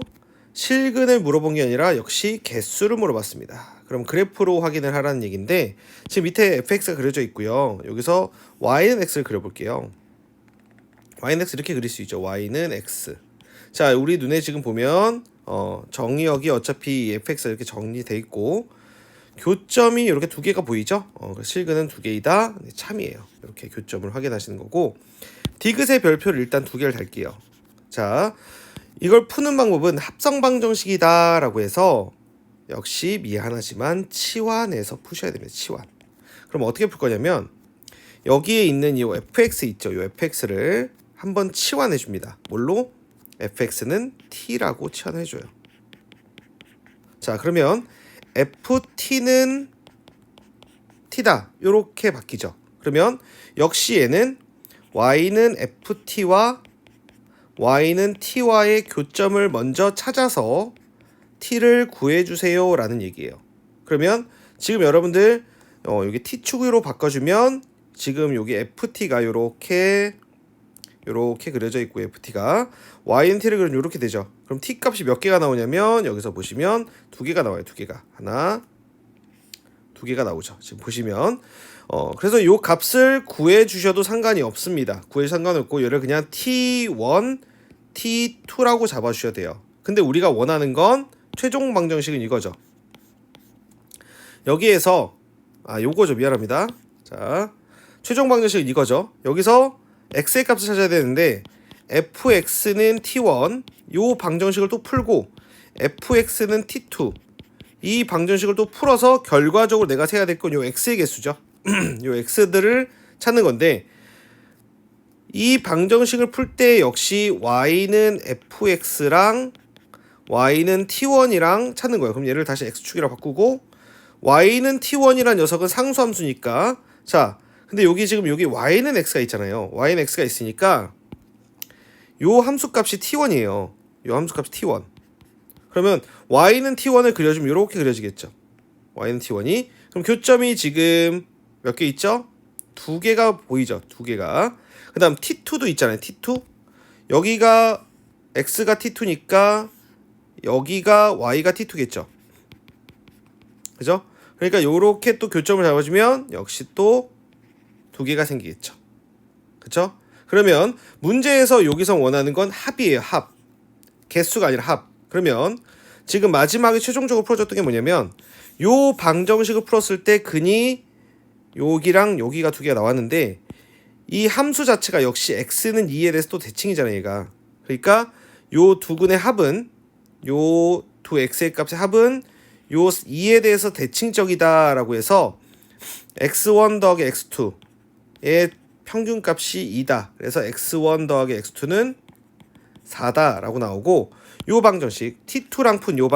실근을 물어본 게 아니라 역시 개수를 물어봤습니다. 그럼 그래프로 확인을 하라는 얘기인데, 지금 밑에 fx가 그려져 있고요. 여기서 y는 x를 그려볼게요. y는 x 이렇게 그릴 수 있죠. y는 x. 자, 우리 눈에 지금 보면 정의역이 어차피 fx가 이렇게 정리돼 있고 교점이 이렇게 두 개가 보이죠. 실근은 두 개이다. 네, 참이에요. 이렇게 교점을 확인하시는 거고, 디귿의 별표를 일단 두 개를 달게요. 자, 이걸 푸는 방법은 합성방정식이다 라고 해서 역시 미안하지만 치환해서 푸셔야 됩니다. 치환. 그럼 어떻게 풀 거냐면 여기에 있는 이 fx 있죠. 이 fx를 한번 치환해 줍니다. 뭘로? fx는 t라고 치환해 줘요. 자, 그러면 ft는 t다. 요렇게 바뀌죠. 그러면 역시 얘는 y는 ft와 y는 t와의 교점을 먼저 찾아서 t를 구해주세요 라는 얘기예요. 그러면 지금 여러분들 여기 t축으로 바꿔주면 지금 여기 ft가 요렇게 그려져 있고, ft가 y는 t를 그리면 요렇게 되죠. 그럼 t 값이 몇 개가 나오냐면 여기서 보시면 두 개가 나와요. 두 개가. 두 개가 나오죠. 지금 보시면 그래서 요 값을 구해 주셔도 상관이 없습니다. 구해 상관없고 얘를 그냥 t1, t2라고 잡아 주셔야 돼요. 근데 우리가 원하는 건 최종 방정식은 이거죠. 여기에서 요거죠. 미안합니다. 자, 최종 방정식은 이거죠. 여기서 x의 값을 찾아야 되는데 fx는 t1, 요 방정식을 또 풀고 fx는 t2, 이 방정식을 또 풀어서 결과적으로 내가 세야 될 건 요 x의 개수죠. 요 x들을 찾는 건데, 이 방정식을 풀 때 역시 y는 fx랑 y는 t1이랑 찾는 거예요. 그럼 얘를 다시 x축이라고 바꾸고, y는 t1이란 녀석은 상수함수니까, 자, 근데 여기 지금 여기 y는 x가 있잖아요. y는 x가 있으니까 요 함수값이 t1이에요. 요 함수값이 t1. 그러면 y는 t1을 그려주면 이렇게 그려지겠죠. y는 t1이. 그럼 교점이 지금 몇 개 있죠? 두 개가 보이죠. 두 개가. 그 다음 t2도 있잖아요. t2. 여기가 x가 t2니까 여기가 y가 t2겠죠. 그죠? 그러니까 요렇게 또 교점을 잡아주면 역시 또 두 개가 생기겠죠. 그쵸? 그러면 문제에서 여기서 원하는 건 합이에요. 합. 개수가 아니라 합. 그러면 지금 마지막에 최종적으로 풀어줬던 게 뭐냐면 요 방정식을 풀었을 때 근이 여기랑 여기가 두 개가 나왔는데 이 함수 자체가 역시 x는 2에 대해서 또 대칭이잖아요. 얘가. 그러니까 요 두 근의 합은 요 두 x의 값의 합은 요 2에 대해서 대칭적이다 라고 해서 x1 더하기 x2의 평균값이 2다. 그래서 x1 더하기 x2는 4다 라고 나오고, 요 방정식 t2랑 푼 요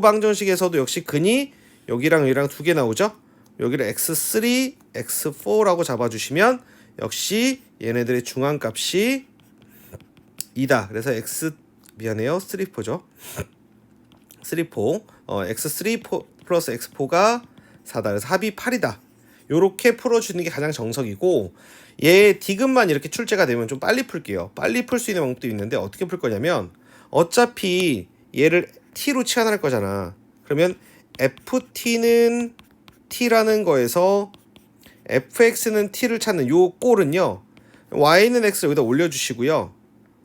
방정식에서도 역시 근이 여기랑 여기랑 두 개 나오죠. 여기를 x3, x4라고 잡아주시면 역시 얘네들의 중앙값이 2다. 그래서 미안해요. 3,4죠. 3,4. x3 플러스 x4가 4다. 그래서 합이 8이다. 요렇게 풀어주는 게 가장 정석이고, 얘 디귿만 이렇게 출제가 되면 좀 빨리 풀게요. 빨리 풀 수 있는 방법도 있는데 어떻게 풀 거냐면, 어차피 얘를 t로 치환할 거잖아. 그러면 ft는 t라는 거에서 fx는 t를 찾는 요 꼴은요, y는 x를 여기다 올려주시고요.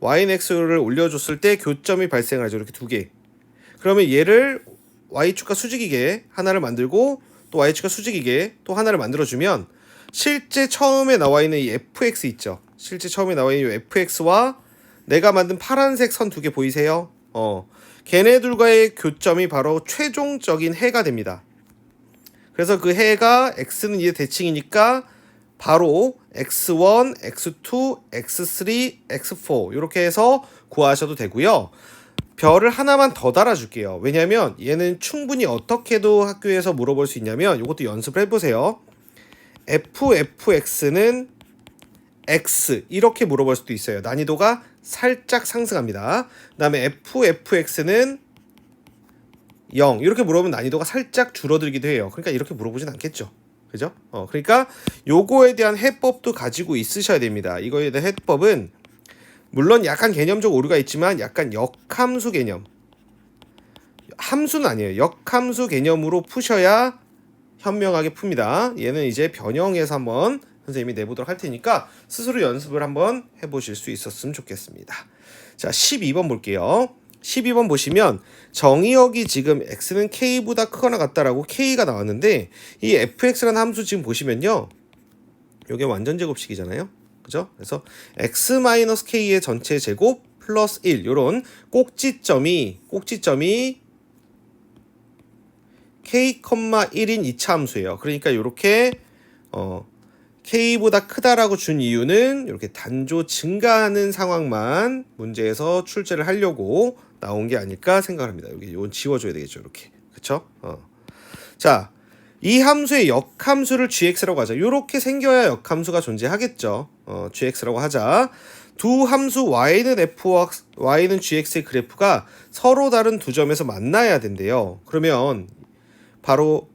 y는 x를 올려줬을 때 교점이 발생을 하죠. 이렇게 두 개. 그러면 얘를 y축과 수직이게 하나를 만들고, 또 y축과 수직이게 또 하나를 만들어주면, 실제 처음에 나와 있는 이 fx 있죠. 실제 처음에 나와 있는 이 fx와 내가 만든 파란색 선 두 개 보이세요? 걔네들과의 교점이 바로 최종적인 해가 됩니다. 그래서 그 해가 x는 이제 대칭이니까 바로 x1, x2, x3, x4 이렇게 해서 구하셔도 되고요. 별을 하나만 더 달아줄게요. 왜냐면 얘는 충분히 어떻게도 학교에서 물어볼 수 있냐면, 이것도 연습을 해보세요. fx는 x 이렇게 물어볼 수도 있어요. 난이도가 살짝 상승합니다. 그 다음에 fx는 0 이렇게 물어보면 난이도가 살짝 줄어들기도 해요. 그러니까 이렇게 물어보진 않겠죠. 그죠? 그러니까 요거에 대한 해법도 가지고 있으셔야 됩니다. 이거에 대한 해법은 물론 약간 개념적 오류가 있지만 약간 역함수 개념, 함수는 아니에요. 역함수 개념으로 푸셔야 현명하게 풉니다. 얘는 이제 변형해서 한번 선생님이 내보도록 할 테니까 스스로 연습을 한번 해보실 수 있었으면 좋겠습니다. 자, 12번 볼게요. 12번 보시면 정의역이 지금 x는 k보다 크거나 같다라고 k가 나왔는데, 이 fx라는 함수 지금 보시면요, 이게 완전 제곱식이잖아요. 그죠? 그래서 x-k의 전체 제곱 플러스 1 요런 꼭지점이 k,1인 2차 함수예요. 그러니까 이렇게 k보다 크다라고 준 이유는 이렇게 단조 증가하는 상황만 문제에서 출제를 하려고 나온 게 아닐까 생각합니다. 여기 이건 지워줘야 되겠죠. 이렇게. 그쵸? 자, 이 함수의 역함수를 gx라고 하자. 이렇게 생겨야 역함수가 존재하겠죠. gx라고 하자. 두 함수 y는 f와 y는 gx의 그래프가 서로 다른 두 점에서 만나야 된대요. 그러면 바로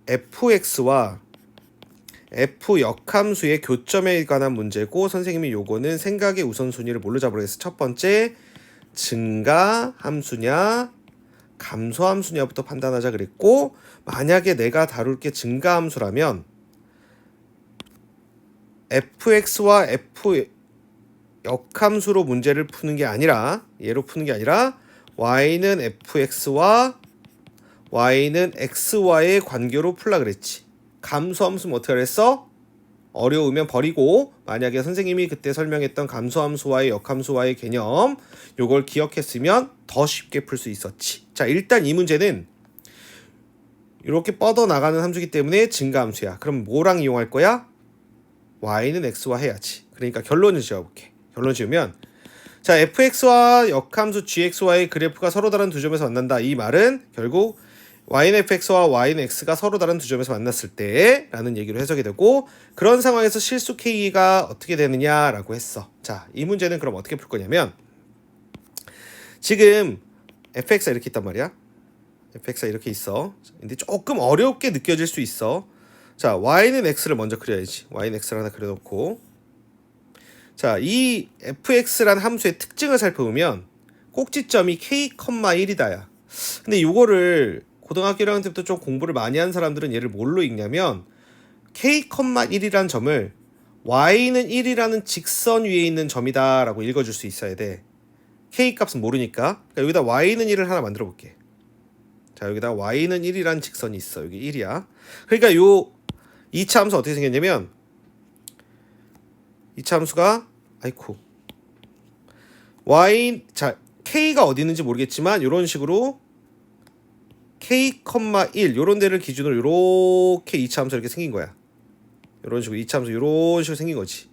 fx와 f 역함수의 교점에 관한 문제고, 선생님이 요거는 생각의 우선순위를 뭘로 잡으라 해서 첫 번째 증가 함수냐 감소 함수냐부터 판단하자 그랬고, 만약에 내가 다룰 게 증가 함수라면 fx와 f 역함수로 문제를 푸는 게 아니라, 얘로 푸는 게 아니라 y는 fx와 y는 x와의 관계로 풀라 그랬지. 감소함수는 어떻게 그랬어? 어려우면 버리고, 만약에 선생님이 그때 설명했던 감소함수와의 역함수와의 개념 요걸 기억했으면 더 쉽게 풀 수 있었지. 자, 일단 이 문제는 이렇게 뻗어나가는 함수이기 때문에 증가함수야. 그럼 뭐랑 이용할 거야? y는 x와 해야지. 그러니까 결론을 지어볼게. 결론 지으면, 자, fx와 역함수 gx와의 그래프가 서로 다른 두 점에서 만난다. 이 말은 결국 y는 fx와 y는 x가 서로 다른 두 점에서 만났을 때 라는 얘기로 해석이 되고, 그런 상황에서 실수 k가 어떻게 되느냐라고 했어. 자, 이 문제는 그럼 어떻게 풀 거냐면, 지금 fx가 이렇게 있단 말이야. fx가 이렇게 있어. 근데 조금 어렵게 느껴질 수 있어. 자, y는 x를 먼저 그려야지. y는 x를 하나 그려놓고, 자, 이 fx라는 함수의 특징을 살펴보면 꼭지점이 k,1이다야. 근데 이거를 고등학교 1학년 때부터 좀 공부를 많이 한 사람들은 얘를 뭘로 읽냐면, k,1이라는 점을 y는 1이라는 직선 위에 있는 점이다 라고 읽어줄 수 있어야 돼. k 값은 모르니까. 그러니까 여기다 y는 1을 하나 만들어 볼게. 자, 여기다 y는 1이라는 직선이 있어. 여기 1이야. 그러니까 요 2차 함수 어떻게 생겼냐면, 2차 함수가 y, 자, k가 어디 있는지 모르겠지만 이런 식으로 k, 1 요런 데를 기준으로 요렇게 2차 함수 이렇게 생긴 거야. 요런 식으로 2차 함수 요런 식으로 생긴 거지.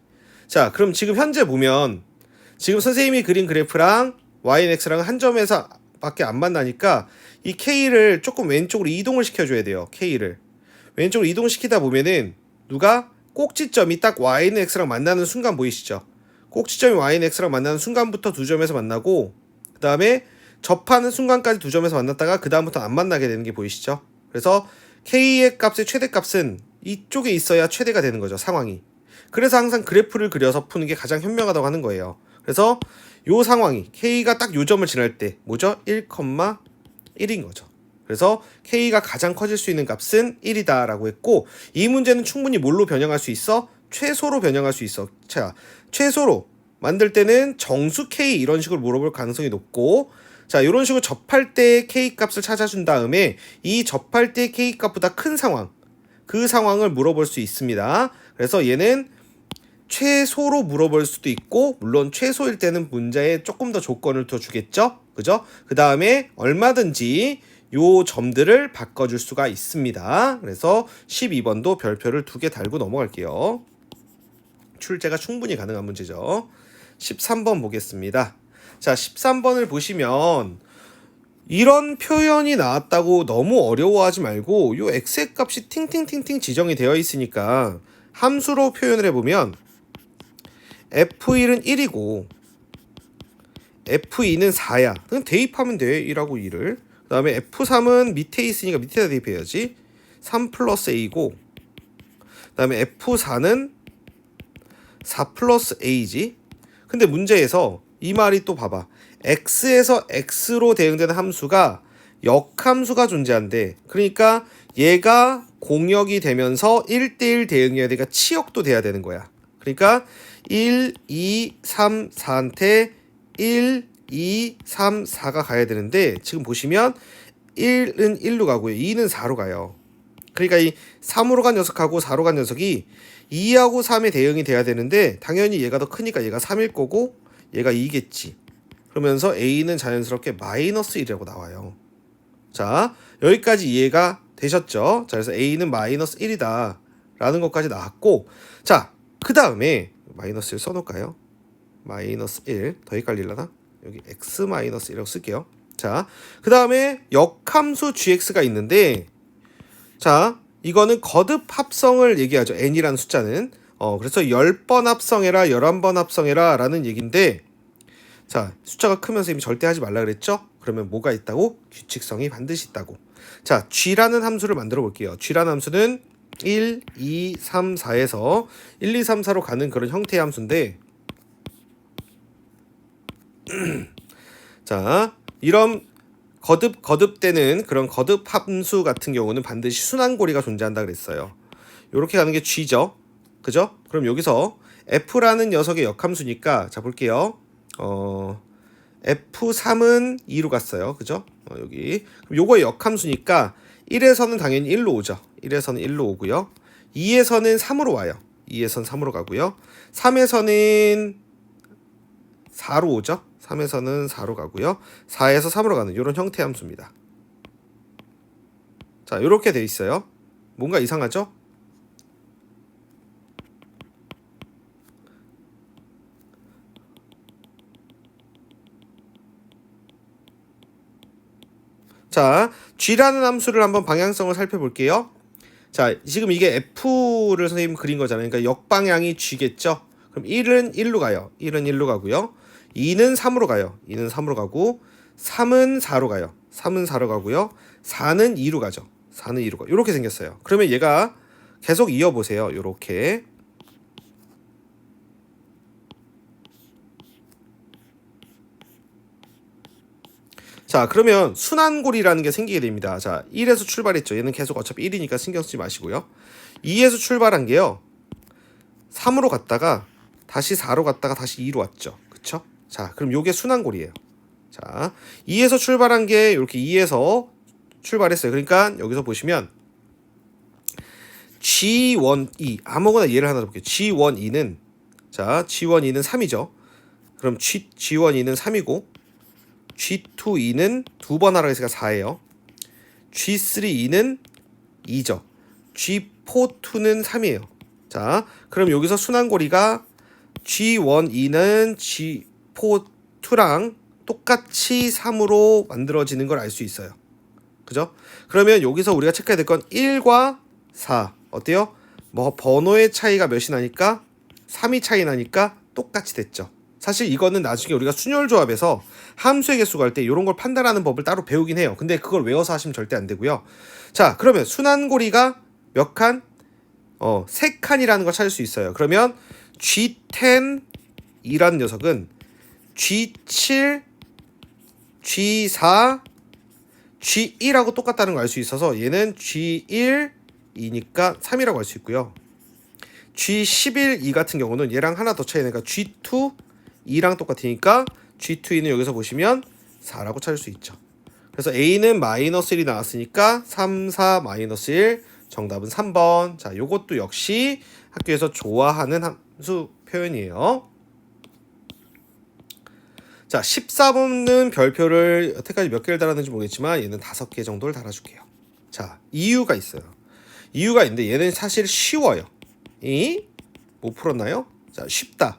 자, 그럼 지금 현재 보면 지금 선생님이 그린 그래프랑 yx랑 한 점에서 밖에 안 만나니까 이 k를 조금 왼쪽으로 이동을 시켜줘야 돼요. k를 왼쪽으로 이동시키다 보면은 누가 꼭지점이 딱 yx랑 만나는 순간 보이시죠? 꼭지점이 yx랑 만나는 순간부터 두 점에서 만나고 그 다음에 접하는 순간까지 두 점에서 만났다가 그 다음부터 안 만나게 되는 게 보이시죠? 그래서 k의 값의 최대값은 이쪽에 있어야 최대가 되는 거죠, 상황이. 그래서 항상 그래프를 그려서 푸는 게 가장 현명하다고 하는 거예요. 그래서 요 상황이 k가 딱 요 점을 지날 때 뭐죠? 1,1인 거죠. 그래서 k가 가장 커질 수 있는 값은 1이다 라고 했고, 이 문제는 충분히 뭘로 변형할 수 있어? 최소로 변형할 수 있어. 자, 최소로 만들 때는 정수 k 이런 식으로 물어볼 가능성이 높고, 자, 이런 식으로 접할 때 k 값을 찾아준 다음에 이 접할 때 k 값보다 큰 상황, 그 상황을 물어볼 수 있습니다. 그래서 얘는 최소로 물어볼 수도 있고, 물론 최소일 때는 문제에 조금 더 조건을 더 주겠죠, 그죠? 그 다음에 얼마든지 요 점들을 바꿔줄 수가 있습니다. 그래서 12번도 별표를 2개 달고 넘어갈게요. 출제가 충분히 가능한 문제죠. 13번 보겠습니다. 자, 13번을 보시면 이런 표현이 나왔다고 너무 어려워하지 말고 요 x의 값이 팅팅팅팅 지정이 되어 있으니까 함수로 표현을 해보면 f1은 1이고 f2는 4야. 그냥 대입하면 돼. 1하고 2를. 그 다음에 f3은 밑에 있으니까 밑에다 대입해야지. 3 플러스 a고, 그 다음에 f4는 4 플러스 a지. 근데 문제에서 이 말이 또 봐봐. x에서 x로 대응되는 함수가 역함수가 존재한대. 그러니까 얘가 공역이 되면서 1대1 대응해야 되니까 치역도 돼야 되는 거야. 그러니까 1, 2, 3, 4한테 1, 2, 3, 4가 가야 되는데 지금 보시면 1은 1로 가고요. 2는 4로 가요. 그러니까 이 3으로 간 녀석하고 4로 간 녀석이 2하고 3의 대응이 돼야 되는데 당연히 얘가 더 크니까 얘가 3일 거고 얘가 2겠지. 그러면서 a는 자연스럽게 마이너스 1이라고 나와요. 자, 여기까지 이해가 되셨죠? 자, 그래서 a는 마이너스 1이다 라는 것까지 나왔고, 자, 그 다음에 마이너스 1 써놓을까요? 마이너스 1 더 헷갈리려나? 여기 x 마이너스 1이라고 쓸게요. 자, 그 다음에 역함수 gx가 있는데, 자, 이거는 거듭 합성을 얘기하죠. n이라는 숫자는. 그래서 10번 합성해라, 11번 합성해라 라는 얘기인데, 자, 숫자가 크면서 이미 절대 하지 말라 그랬죠? 그러면 뭐가 있다고? 규칙성이 반드시 있다고. 자, g라는 함수를 만들어 볼게요. g라는 함수는 1, 2, 3, 4에서 1, 2, 3, 4로 가는 그런 형태의 함수인데, 자, 이런 거듭되는 그런 거듭 함수 같은 경우는 반드시 순환고리가 존재한다 그랬어요. 요렇게 가는 게 g죠. 그죠? 그럼 여기서 f라는 녀석의 역함수니까, 자, 볼게요. f3은 2로 갔어요. 그죠? 여기. 그럼 요거의 역함수니까 1에서는 당연히 1로 오죠. 1에서는 1로 오고요. 2에서는 3으로 와요. 2에서는 3으로 가고요. 3에서는 4로 오죠. 3에서는 4로 가고요. 4에서 3으로 가는 이런 형태의 함수입니다. 자, 이렇게 돼 있어요. 뭔가 이상하죠? 자, g라는 함수를 한번 방향성을 살펴볼게요. 자, 지금 이게 f를 선생님 그린 거잖아요. 그러니까 역방향이 g겠죠? 그럼 1은 1로 가요. 1은 1로 가고요. 2는 3으로 가요. 2는 3으로 가고, 3은 4로 가요. 3은 4로 가고요. 4는 2로 가죠. 4는 2로 가요. 이렇게 생겼어요. 그러면 얘가 계속 이어보세요. 요렇게. 자, 그러면 순환고리라는 게 생기게 됩니다. 자, 1에서 출발했죠. 얘는 계속 어차피 1이니까 신경 쓰지 마시고요. 2에서 출발한 게요, 3으로 갔다가 다시 4로 갔다가 다시 2로 왔죠. 그쵸? 자, 그럼 요게 순환고리예요. 자, 2에서 출발한 게 이렇게 2에서 출발했어요. 그러니까 여기서 보시면 G1, 2 아무거나 예를 하나 볼게요. G1, 2는, 자, G1, 2는 3이죠. 그럼 G1, 2는 3이고, G2, 2는 두 번 하라고 했으니까 4예요. G3, 2는 2죠. G4, 2는 3이에요. 자, 그럼 여기서 순환고리가 G1, 2는 G4, 2랑 똑같이 3으로 만들어지는 걸 알 수 있어요. 그죠? 그러면 여기서 우리가 체크해야 될 건 1과 4 어때요? 뭐 번호의 차이가 몇이 나니까 3이 차이 나니까 똑같이 됐죠. 사실 이거는 나중에 우리가 순열 조합에서 함수의 개수 구할 때 이런 걸 판단하는 법을 따로 배우긴 해요. 근데 그걸 외워서 하시면 절대 안 되고요. 자, 그러면 순환고리가 몇 칸? 3칸이라는 걸 찾을 수 있어요. 그러면 G10 이라는 녀석은 G7, G4, G1하고 똑같다는 걸 알 수 있어서 얘는 G1, 2니까 3이라고 할 수 있고요. G11, 2 같은 경우는 얘랑 하나 더 차이 나니까 G2, 2랑 똑같으니까 G2, 2는 여기서 보시면 4라고 찾을 수 있죠. 그래서 A는 마이너스 1이 나왔으니까 3, 4, 마이너스 1 정답은 3번. 자, 요것도 역시 학교에서 좋아하는 함수 표현이에요. 자, 14번은 별표를 여태까지 몇 개를 달았는지 모르겠지만 얘는 5개 정도를 달아줄게요. 자, 이유가 있어요. 이유가 있는데 얘는 사실 쉬워요. 뭐 풀었나요? 자, 쉽다.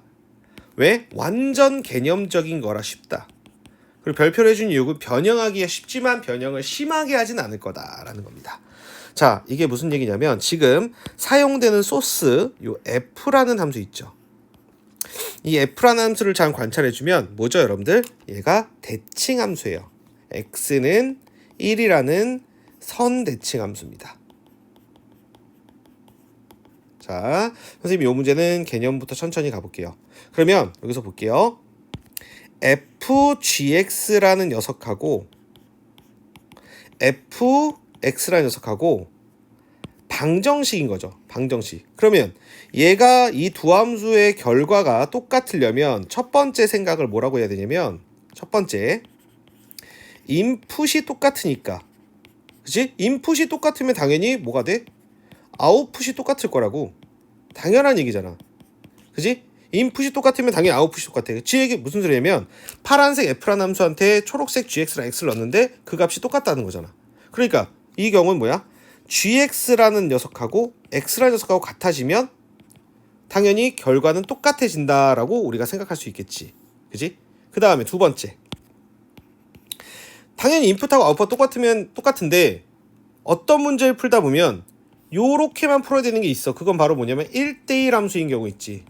왜? 완전 개념적인 거라 쉽다. 그리고 별표를 해준 이유는 변형하기가 쉽지만 변형을 심하게 하진 않을 거다라는 겁니다. 자, 이게 무슨 얘기냐면 지금 사용되는 소스 요 f라는 함수 있죠. 이 f라는 함수를 잘 관찰해주면 뭐죠, 여러분들? 얘가 대칭 함수예요. x는 1이라는 선 대칭 함수입니다. 자, 선생님 이 문제는 개념부터 천천히 가볼게요. 그러면 여기서 볼게요. fgx라는 녀석하고 fx라는 녀석하고 방정식인 거죠. 방정식. 그러면 얘가 이 두 함수의 결과가 똑같으려면 첫 번째 생각을 뭐라고 해야 되냐면 첫 번째 인풋이 똑같으니까 그치? 인풋이 똑같으면 당연히 뭐가 돼? 아웃풋이 똑같을 거라고 당연한 얘기잖아. 그치? 인풋이 똑같으면 당연히 아웃풋이 똑같아. 이게 무슨 소리냐면 파란색 f라는 함수한테 초록색 gx랑 x를 넣었는데 그 값이 똑같다는 거잖아. 그러니까 이 경우는 뭐야? gx라는 녀석하고 x라는 녀석하고 같아지면 당연히 결과는 똑같아진다라고 우리가 생각할 수 있겠지. 그지? 그 다음에 두 번째. 당연히 인풋하고 아웃풋 똑같으면 똑같은데 어떤 문제를 풀다 보면 요렇게만 풀어야 되는 게 있어. 그건 바로 뭐냐면 1대1 함수인 경우 있지.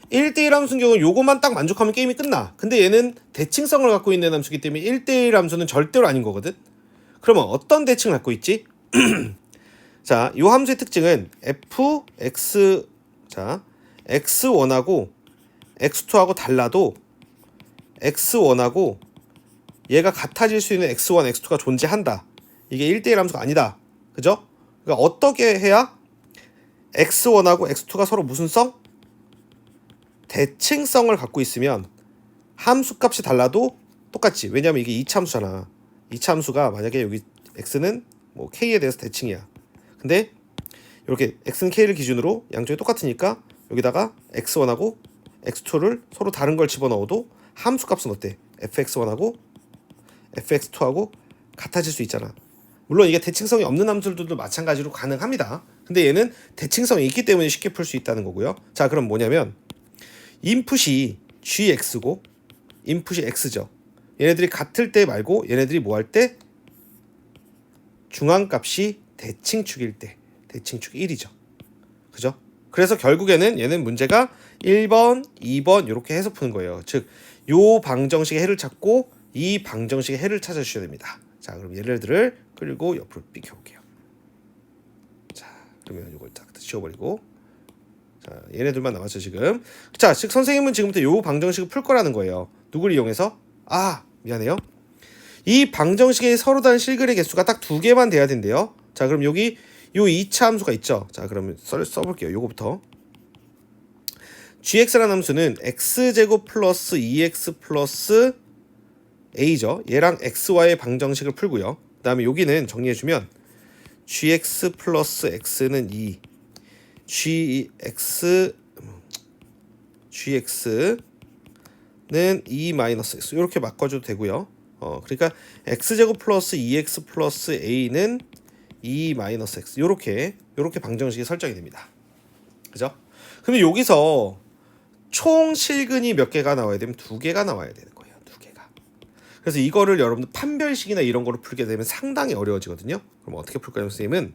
1대1 함수인 경우는 요것만 딱 만족하면 게임이 끝나. 근데 얘는 대칭성을 갖고 있는 함수이기 때문에 1대1 함수는 절대로 아닌 거거든. 그러면 어떤 대칭을 갖고 있지? 자, 요 함수의 특징은 fx 자, x1하고 x2하고 달라도 x1하고 얘가 같아질 수 있는 x1, x2가 존재한다. 이게 1대1 함수가 아니다. 그죠? 그러니까 어떻게 해야 x1하고 x2가 서로 무슨 성? 대칭성을 갖고 있으면 함수 값이 달라도 똑같지. 왜냐면 이게 2차함수잖아. 2차함수가 만약에 여기 x는 뭐 k에 대해서 대칭이야. 근데 이렇게 x는 k를 기준으로 양쪽이 똑같으니까 여기다가 x1하고 x2를 서로 다른 걸 집어넣어도 함수 값은 어때? fx1하고 fx2하고 같아질 수 있잖아. 물론 이게 대칭성이 없는 함수들도 마찬가지로 가능합니다. 근데 얘는 대칭성이 있기 때문에 쉽게 풀 수 있다는 거고요. 자, 그럼 뭐냐면 인풋이 gx고 인풋이 x죠. 얘네들이 같을 때 말고 얘네들이 뭐 할 때? 중앙값이 대칭축일 때 대칭축 1이죠. 그죠? 그래서 결국에는 얘는 문제가 1번, 2번 이렇게 해서 푸는 거예요. 즉, 요 방정식의 해를 찾고 이 방정식의 해를 찾아주셔야 됩니다. 자, 그럼 얘네들을 끌고 옆으로 비켜볼게요. 자, 그러면 이걸 딱 지워버리고 자, 얘네들만 남았죠 지금. 자, 즉 선생님은 지금부터 요 방정식을 풀 거라는 거예요. 누구를 이용해서? 아, 미안해요. 이 방정식의 서로 다른 실근의 개수가 딱 2개만 돼야 된대요. 자, 그럼 여기 요 2차 함수가 있죠. 자, 그러면 써볼게요. 요거부터. gx라는 함수는 x제곱 플러스 2x 플러스 a죠. 얘랑 xy의 방정식을 풀고요. 그 다음에 여기는 정리해주면 gx 플러스 x는 2 gx는 2 마이너스 x 이렇게 바꿔줘도 되고요. 그러니까 x제곱 플러스 2x 플러스 a는 2 마이너스 x 요렇게 방정식이 설정이 됩니다. 그죠? 근데 여기서 총 실근이 몇 개가 나와야 되면 2개가 나와야 되는 거예요. 2개가. 그래서 이거를 여러분들 판별식이나 이런 거로 풀게 되면 상당히 어려워지거든요. 그럼 어떻게 풀까요, 선생님은?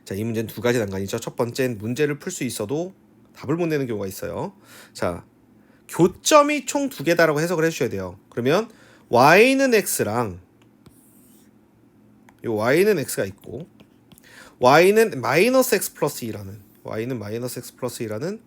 자, 이 문제는 두 가지 난관이죠. 첫 번째는 문제를 풀 수 있어도 답을 못 내는 경우가 있어요. 자, 교점이 총 2개다라고 해석을 해주셔야 돼요. 그러면 y는 x랑 요 y는 x가 있고 y는 마이너스 x 플러스 2라는 y는 마이너스 x 플러스 2라는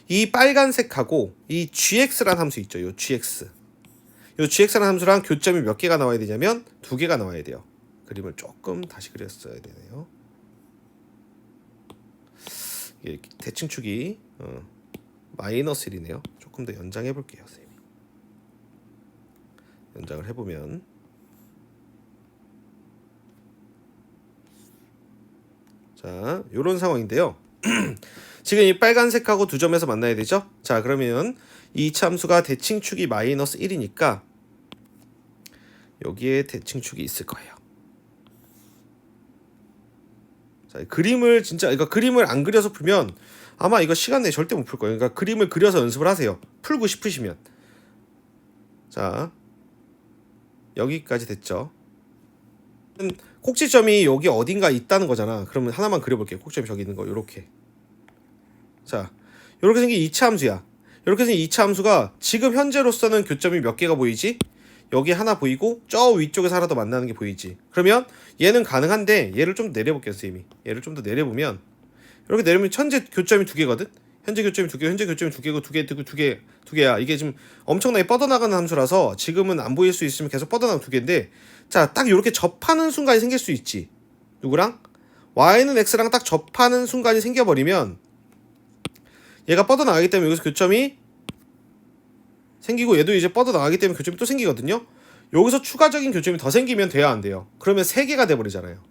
이 빨간색하고 이 gx라는 함수 있죠. 요 gx라는 함수랑 교점이 몇 개가 나와야 되냐면 2개가 나와야 돼요. 그림을 조금 다시 그렸어야 되네요. 이게 대칭축이 마이너스 1이네요. 조금 더 연장해 볼게요, 선생님. 연장을 해보면 자, 요런 상황인데요. 지금 이 빨간색하고 두 점에서 만나야 되죠? 자, 그러면 이 참수가 대칭축이 마이너스 1이니까 여기에 대칭축이 있을 거예요. 자, 그림을 그러니까 그림을 안 그려서 풀면 아마 이거 시간 내에 절대 못 풀 거예요. 그러니까 그림을 그려서 연습을 하세요. 풀고 싶으시면. 자, 여기까지 됐죠. 꼭지점이 여기 어딘가 있다는 거잖아. 그러면 하나만 그려볼게요. 꼭지점이 저기 있는 거 요렇게. 자, 요렇게 생긴 2차 함수야. 이렇게 생긴 2차 함수가 지금 현재로서는 교점이 몇 개가 보이지? 여기 하나 보이고 저 위쪽에서 하나 더 만나는 게 보이지. 그러면 얘는 가능한데 얘를 좀 내려볼게요, 선생님이. 얘를 좀 더 내려보면 이렇게 내려보면 현재 교점이 2개거든. 현재 교점이 2개, 현재 교점이 2개고 2개야. 이게 지금 엄청나게 뻗어나가는 함수라서 지금은 안 보일 수 있으면 계속 뻗어나가는 2개인데, 자, 딱 이렇게 접하는 순간이 생길 수 있지. 누구랑? y는 x랑 딱 접하는 순간이 생겨버리면 얘가 뻗어나가기 때문에 여기서 교점이 생기고 얘도 이제 뻗어나가기 때문에 교점이 또 생기거든요. 여기서 추가적인 교점이 더 생기면 돼야 안 돼요. 그러면 3개가 돼버리잖아요.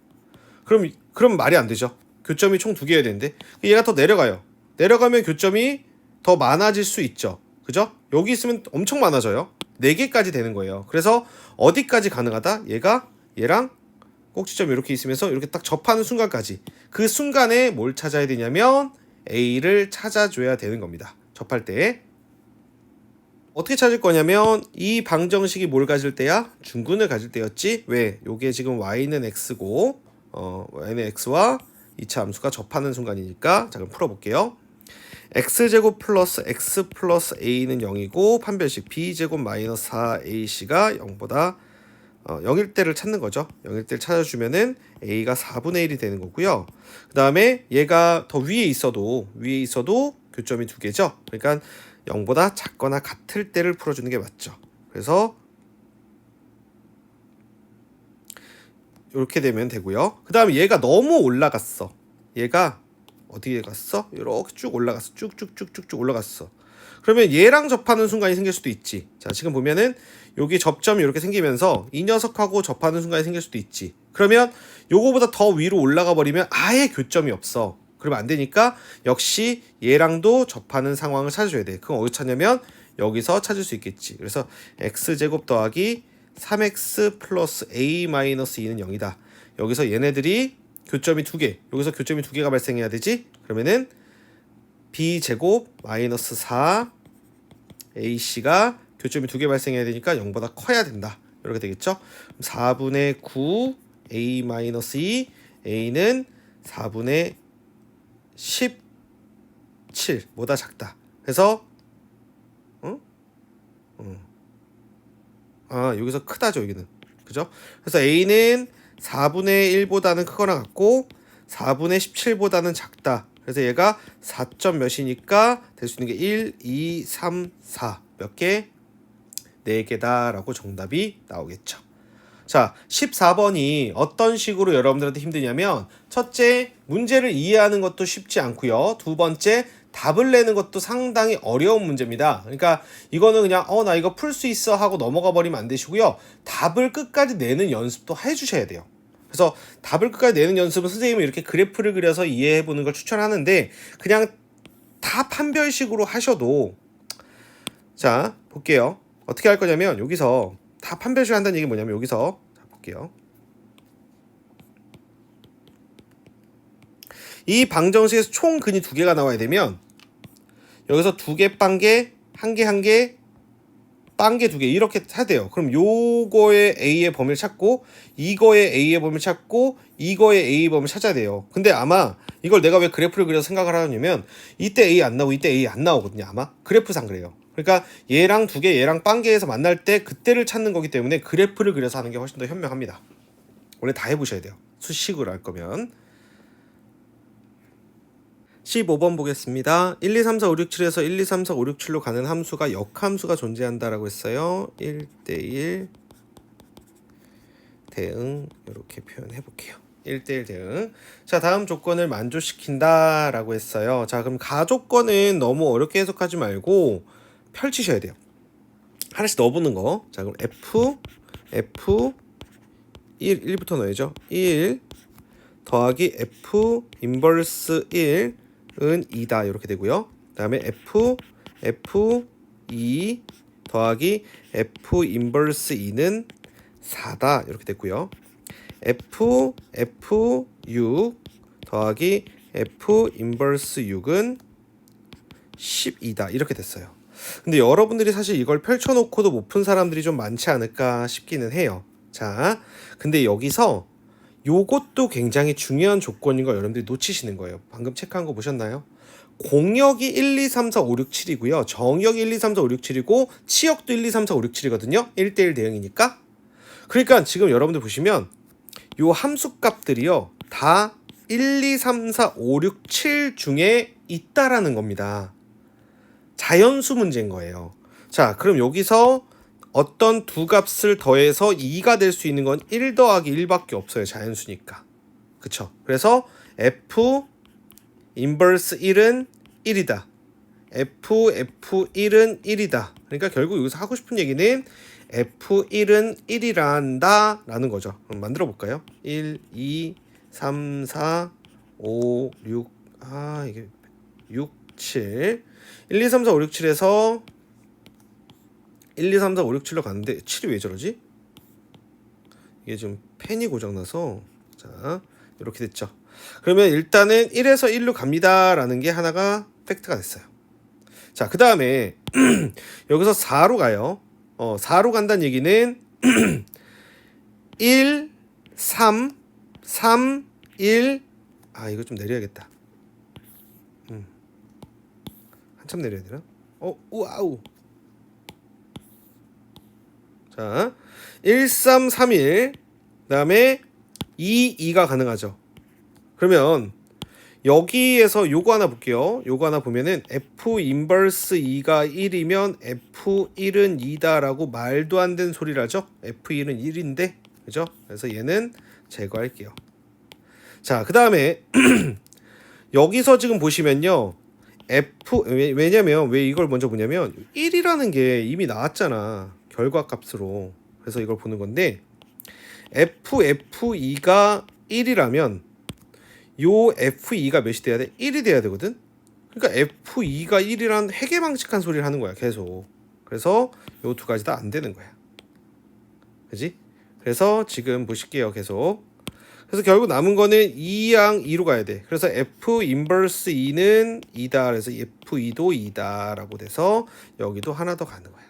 그럼 말이 안 되죠. 교점이 총 2개여야 되는데 얘가 더 내려가요. 내려가면 교점이 더 많아질 수 있죠. 그죠? 여기 있으면 엄청 많아져요. 4개까지 되는 거예요. 그래서 어디까지 가능하다? 얘랑 꼭지점이 이렇게 있으면서 이렇게 딱 접하는 순간까지, 그 순간에 뭘 찾아야 되냐면 A를 찾아줘야 되는 겁니다. 접할 때 어떻게 찾을 거냐면 이 방정식이 뭘 가질 때야? 중근을 가질 때였지. 왜? 요게 지금 y는 x고 y는 x와 2차 함수가 접하는 순간이니까. 자, 그럼 풀어볼게요. x제곱 플러스 x 플러스 a는 0이고 판별식 b제곱 마이너스 4ac가 0보다 0일 때를 찾는 거죠. 0일 때를 찾아주면은 a가 4분의 1이 되는 거고요. 그 다음에 얘가 더 위에 있어도 교점이 2개죠. 그러니까 0보다 작거나 같을 때를 풀어주는 게 맞죠. 그래서 이렇게 되면 되고요. 그 다음에 얘가 너무 올라갔어. 얘가 어디에 갔어? 이렇게 쭉 올라갔어. 쭉쭉쭉쭉쭉 올라갔어. 그러면 얘랑 접하는 순간이 생길 수도 있지. 자, 지금 보면은 여기 접점이 이렇게 생기면서 이 녀석하고 접하는 순간이 생길 수도 있지. 그러면 요거보다 더 위로 올라가 버리면 아예 교점이 없어. 그러면 안 되니까 역시 얘랑도 접하는 상황을 찾아줘야 돼. 그럼 어디서 찾냐면 여기서 찾을 수 있겠지. 그래서 x제곱 더하기 3x 플러스 a 마이너스 2는 0이다. 여기서 얘네들이 교점이 2개, 여기서 교점이 2개가 발생해야 되지. 그러면은 b제곱 마이너스 4 ac가 교점이 2개 발생해야 되니까 0보다 커야 된다. 이렇게 되겠죠. 4분의 9 a 마이너스 2 a는 4분의 17보다 작다. 그래서 여기서 크다죠, 여기는. 그죠? 그래서 a는 4분의 1보다는 크거나 같고 4분의 17보다는 작다. 그래서 얘가 4. 몇이니까 될 수 있는 게 1, 2, 3, 4 몇 개? 4개다 라고 정답이 나오겠죠. 자, 14번이 어떤 식으로 여러분들한테 힘드냐면, 첫째, 문제를 이해하는 것도 쉽지 않고요. 두 번째, 답을 내는 것도 상당히 어려운 문제입니다. 그러니까 이거는 그냥 나 이거 풀 수 있어 하고 넘어가 버리면 안 되시고요. 답을 끝까지 내는 연습도 해주셔야 돼요. 그래서 답을 끝까지 내는 연습은 선생님은 이렇게 그래프를 그려서 이해해보는 걸 추천하는데, 그냥 다 판별식으로 하셔도 자, 볼게요. 어떻게 할 거냐면 여기서 다 판별식 한다는 얘기 뭐냐면 여기서 자, 볼게요. 이 방정식에서 총 근이 2개가 나와야 되면 여기서 2개 빵개, 1개 1개, 빵개 2개 이렇게 해야 돼요. 그럼 요거의 A의 범위를 찾고 이거의 A의 범위를 찾고 이거의 A의 범위를 찾아야 돼요. 근데 아마 이걸 내가 왜 그래프를 그려서 생각을 하냐면 이때 A 안 나오고 이때 A 안 나오거든요. 아마 그래프상 그래요. 그러니까 얘랑 2개 얘랑 빵개에서 만날 때 그때를 찾는 거기 때문에 그래프를 그려서 하는 게 훨씬 더 현명합니다. 원래 다 해보셔야 돼요. 수식으로 할 거면. 15번 보겠습니다. 1, 2, 3, 4, 5, 6, 7에서 1, 2, 3, 4, 5, 6, 7로 가는 함수가 역함수가 존재한다라고 했어요. 1대1 대응 이렇게 표현해 볼게요. 1대1 대응. 자, 다음 조건을 만족시킨다 라고 했어요. 자, 그럼 가조건은 너무 어렵게 해석하지 말고 펼치셔야 돼요. 하나씩 넣어보는 거. 자, 그럼 F 1부터 넣어야죠. 1 더하기 F 인버스 1은 2다 이렇게 되고요. 그 다음에 F 2 더하기 F 인버스 2는 4다 이렇게 됐고요. F 6 더하기 F 인버스 6은 12다 이렇게 됐어요. 근데 여러분들이 사실 이걸 펼쳐놓고도 못 푼 사람들이 좀 많지 않을까 싶기는 해요. 자, 근데 여기서 요것도 굉장히 중요한 조건인 거 여러분들이 놓치시는 거예요. 방금 체크한 거 보셨나요? 공역이 1, 2, 3, 4, 5, 6, 7이고요. 정역이 1, 2, 3, 4, 5, 6, 7이고 치역도 1, 2, 3, 4, 5, 6, 7이거든요. 1대1 대응이니까. 그러니까 지금 여러분들 보시면 요 함수 값들이요. 다 1, 2, 3, 4, 5, 6, 7 중에 있다라는 겁니다. 자연수 문제인 거예요. 자, 그럼 여기서 어떤 두 값을 더해서 2가 될 수 있는 건 1 더하기 1밖에 없어요. 자연수니까. 그쵸? 그래서 F 인버스 1은 1이다. F1은 1이다. 그러니까 결국 여기서 하고 싶은 얘기는 F1은 1이란다 라는 거죠. 그럼 만들어 볼까요? 1, 2, 3, 4, 5, 6, 이게 6, 7 1, 2, 3, 4, 5, 6, 7에서 1, 2, 3, 4, 5, 6, 7로 갔는데 7이 왜 저러지? 이게 지금 펜이 고장나서 자 이렇게 됐죠. 그러면 일단은 1에서 1로 갑니다 라는 게 하나가 팩트가 됐어요. 자, 그 다음에 여기서 4로 가요. 4로 간다는 얘기는 1, 3, 3, 1 이거 좀 내려야겠다. 한참 내려야 되나? 우아우. 자, 1, 3, 3, 1 그다음에 2, 2가 가능하죠. 그러면 여기에서 요거 하나 볼게요. 요거 하나 보면은 F 인버스 2가 1이면 F1은 2다라고 말도 안 되는 소리를 하죠. F1은 1인데 그죠? 그래서 얘는 제거할게요. 자, 그 다음에 여기서 지금 보시면요. 왜냐면 왜 이걸 먼저 보냐면 1이라는 게 이미 나왔잖아. 결과값으로. 그래서 이걸 보는 건데 F2가 1이라면 요 F2가 몇이 돼야 돼? 1이 돼야 되거든? 그러니까 F2가 1이란 해괴망측한 소리를 하는 거야 계속. 그래서 요 두 가지 다 안 되는 거야. 그지? 그래서 지금 보실게요 계속. 그래서 결국 남은 거는 2양 2로 가야 돼. 그래서 F 인버스 2는 2다. 그래서 F2도 2다 라고 돼서 여기도 하나 더 가는 거야.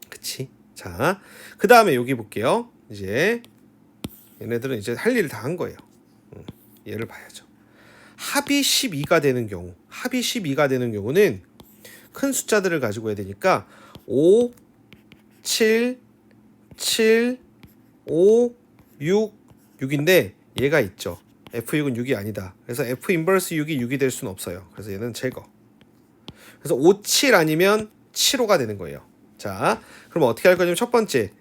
그치? 자, 그 다음에 여기 볼게요. 이제 얘네들은 이제 할 일을 다 한 거예요. 얘를 봐야죠. 합이 12가 되는 경우는 큰 숫자들을 가지고 해야 되니까 5, 7, 7, 5, 6, 6인데 얘가 있죠. F6은 6이 아니다. 그래서 F 인버스 6이 6이 될 수는 없어요. 그래서 얘는 제거. 그래서 5, 7 아니면 7, 5가 되는 거예요. 자, 그럼 어떻게 할 거냐면 첫 번째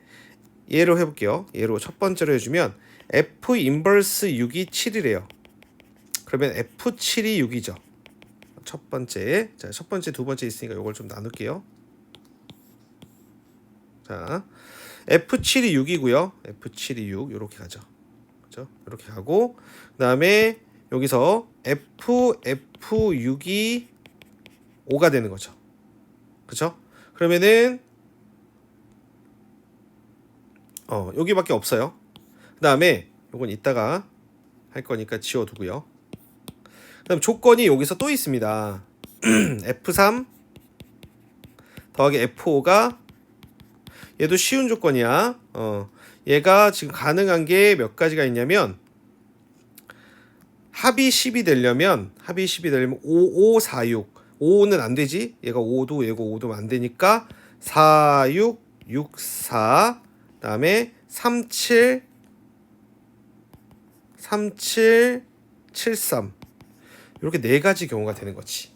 얘로 해볼게요. 얘로 첫 번째로 해주면 F 인버스 6이 7이래요. 그러면 F7이 6이죠. 첫 번째. 자, 첫 번째, 두 번째 있으니까 이걸 좀 나눌게요. 자, F7이 6이고요. F7이 6 이렇게 가죠. 그죠? 이렇게 가고 그다음에 여기서 F6이 5가 되는 거죠. 그쵸? 그러면은 여기밖에 없어요. 그 다음에 요건 이따가 할 거니까 지워두고요. 그 다음 조건이 여기서 또 있습니다. F3 더하기 F5가 얘도 쉬운 조건이야. 얘가 지금 가능한 게 몇 가지가 있냐면 합이 10이 되려면 5, 5, 4, 6 5는 안 되지. 얘가 5도 얘고 5도 안 되니까 4, 6, 6, 4 그다음에 3, 7 3, 7, 7, 3 이렇게 네 가지 경우가 되는 거지.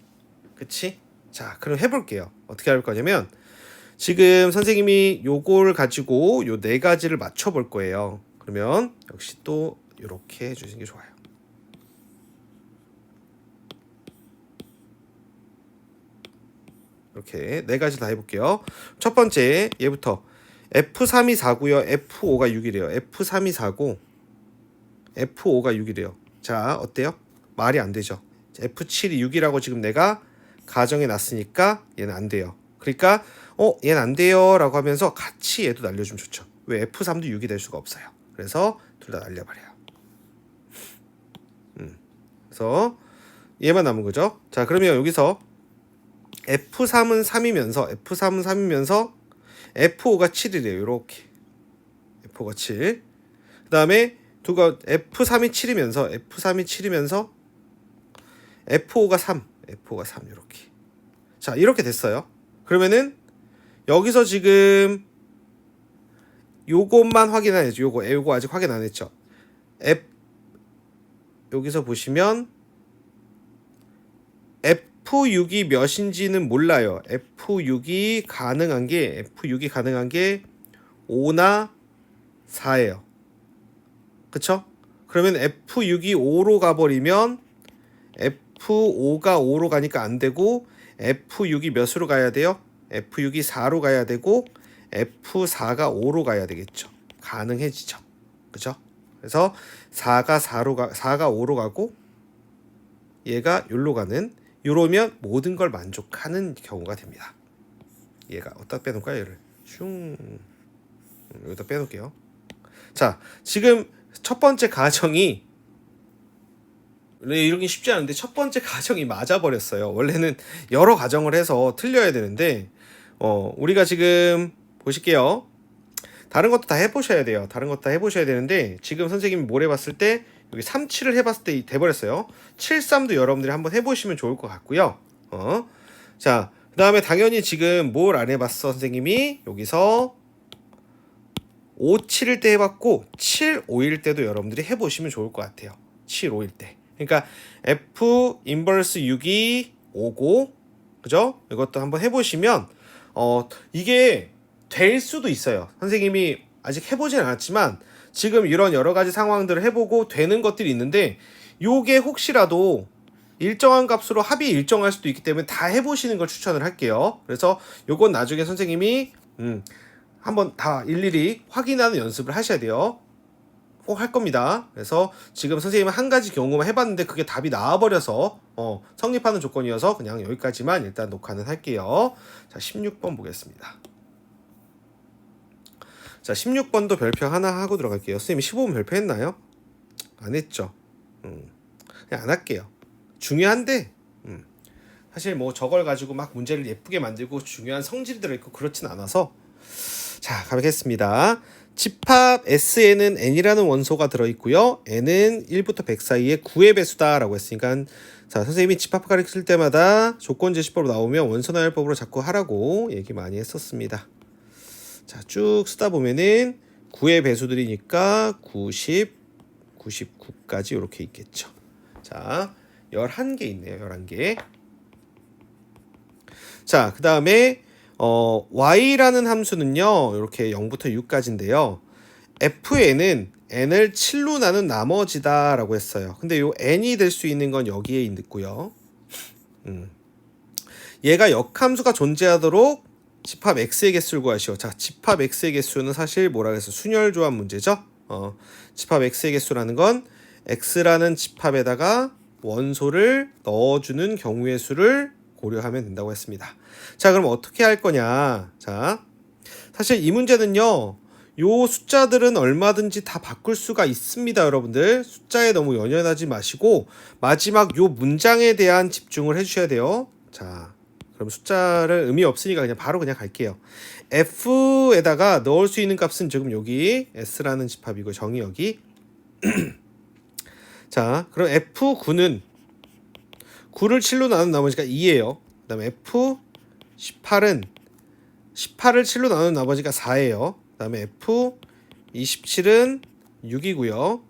그치? 자, 그럼 해볼게요. 어떻게 할 거냐면 지금 선생님이 요걸 가지고 요 네 가지를 맞춰 볼 거예요. 그러면 역시 또 이렇게 해주시는 게 좋아요. 이렇게 네 가지 다 해볼게요. 첫 번째 얘부터 F3이 4고요. F5가 6이래요. F3이 4고 F5가 6이래요. 자, 어때요? 말이 안 되죠. F7이 6이라고 지금 내가 가정해 놨으니까 얘는 안 돼요. 그러니까 얘는 안 돼요 라고 하면서 같이 얘도 날려주면 좋죠. 왜? F3도 6이 될 수가 없어요. 그래서 둘 다 날려버려요. 그래서 얘만 남은 거죠. 자, 그러면 여기서 F3은 3이면서 F5가 7이래요. 이렇게 F5가 7. 그 다음에 F3이 7이면서 F5가 3 이렇게. 자, 이렇게 됐어요. 그러면은 여기서 지금 요것만 확인 안 했죠. 요거 아직 확인 안 했죠. 여기서 보시면 F6이 몇인지는 몰라요. F6이 가능한 게 5나 4예요. 그쵸? 그러면 F6이 5로 가버리면 F5가 5로 가니까 안 되고 F6이 몇으로 가야 돼요? F6이 4로 가야 되고 F4가 5로 가야 되겠죠. 가능해지죠. 그죠? 그래서 4가 5로 가고 얘가 여기로 가는 요러면 모든 걸 만족하는 경우가 됩니다. 얘가 어디다 빼놓을까요? 얘를 여기다 빼놓을게요. 자, 지금 첫 번째 가정이 이러기 쉽지 않은데 첫 번째 가정이 맞아버렸어요. 원래는 여러 가정을 해서 틀려야 되는데 우리가 지금 보실게요. 다른 것도 다 해보셔야 돼요. 다른 것도 다 해보셔야 되는데 지금 선생님이 뭘 해봤을 때 여기 3, 7을 해봤을 때 돼버렸어요. 7, 3도 여러분들이 한번 해보시면 좋을 것 같고요. 자, 그 다음에 당연히 지금 뭘 안 해봤어 선생님이 여기서 5, 7일 때 해봤고 7, 5일 때도 여러분들이 해보시면 좋을 것 같아요. 7, 5일 때. 그러니까 F 인버스 6이 5고 그죠? 이것도 한번 해보시면 이게 될 수도 있어요. 선생님이 아직 해보진 않았지만 지금 이런 여러 가지 상황들을 해보고 되는 것들이 있는데 요게 혹시라도 일정한 값으로 합이 일정할 수도 있기 때문에 다 해보시는 걸 추천을 할게요. 그래서 요건 나중에 선생님이 한번 다 일일이 확인하는 연습을 하셔야 돼요. 꼭 할 겁니다. 그래서 지금 선생님은 한 가지 경우만 해봤는데 그게 답이 나와버려서 성립하는 조건이어서 그냥 여기까지만 일단 녹화는 할게요. 자, 16번 보겠습니다. 자, 16번도 별표 하나 하고 들어갈게요. 선생님이 15번 별표했나요? 안 했죠. 그냥 안 할게요. 중요한데 사실 뭐 저걸 가지고 막 문제를 예쁘게 만들고 중요한 성질이 들어있고 그렇진 않아서 자, 가보겠습니다. 집합 S에는 n이라는 원소가 들어있고요. n은 1부터 100 사이의 9의 배수다 라고 했으니까 자, 선생님이 집합 가르칠 때마다 조건 제시법으로 나오면 원소 나열법으로 자꾸 하라고 얘기 많이 했었습니다. 자, 쭉 쓰다 보면은 9의 배수들이니까 90, 99까지 이렇게 있겠죠. 자, 11개 있네요. 11개. 자, 그 다음에 y라는 함수는요. 이렇게 0부터 6까지인데요. fn은 n을 7로 나눈 나머지다 라고 했어요. 근데 요 n이 될 수 있는 건 여기에 있고요. 얘가 역함수가 존재하도록 집합 x의 개수를 구하시오. 자, 집합 x의 개수는 사실 뭐라 그래서 순열 조합 문제죠. 집합 x의 개수라는 건 x라는 집합에다가 원소를 넣어주는 경우의 수를 고려하면 된다고 했습니다. 자, 그럼 어떻게 할 거냐? 자, 사실 이 문제는요, 요 숫자들은 얼마든지 다 바꿀 수가 있습니다. 여러분들 숫자에 너무 연연하지 마시고 마지막 요 문장에 대한 집중을 해주셔야 돼요. 자, 그럼 숫자를 의미 없으니까 그냥 바로 그냥 갈게요. F에다가 넣을 수 있는 값은 지금 여기 S라는 집합이고 정의역이 자, 그럼 F9는 9를 7로 나눈 나머지가 2예요. 그 다음에 F18은 18을 7로 나눈 나머지가 4예요. 그 다음에 F27은 6이고요.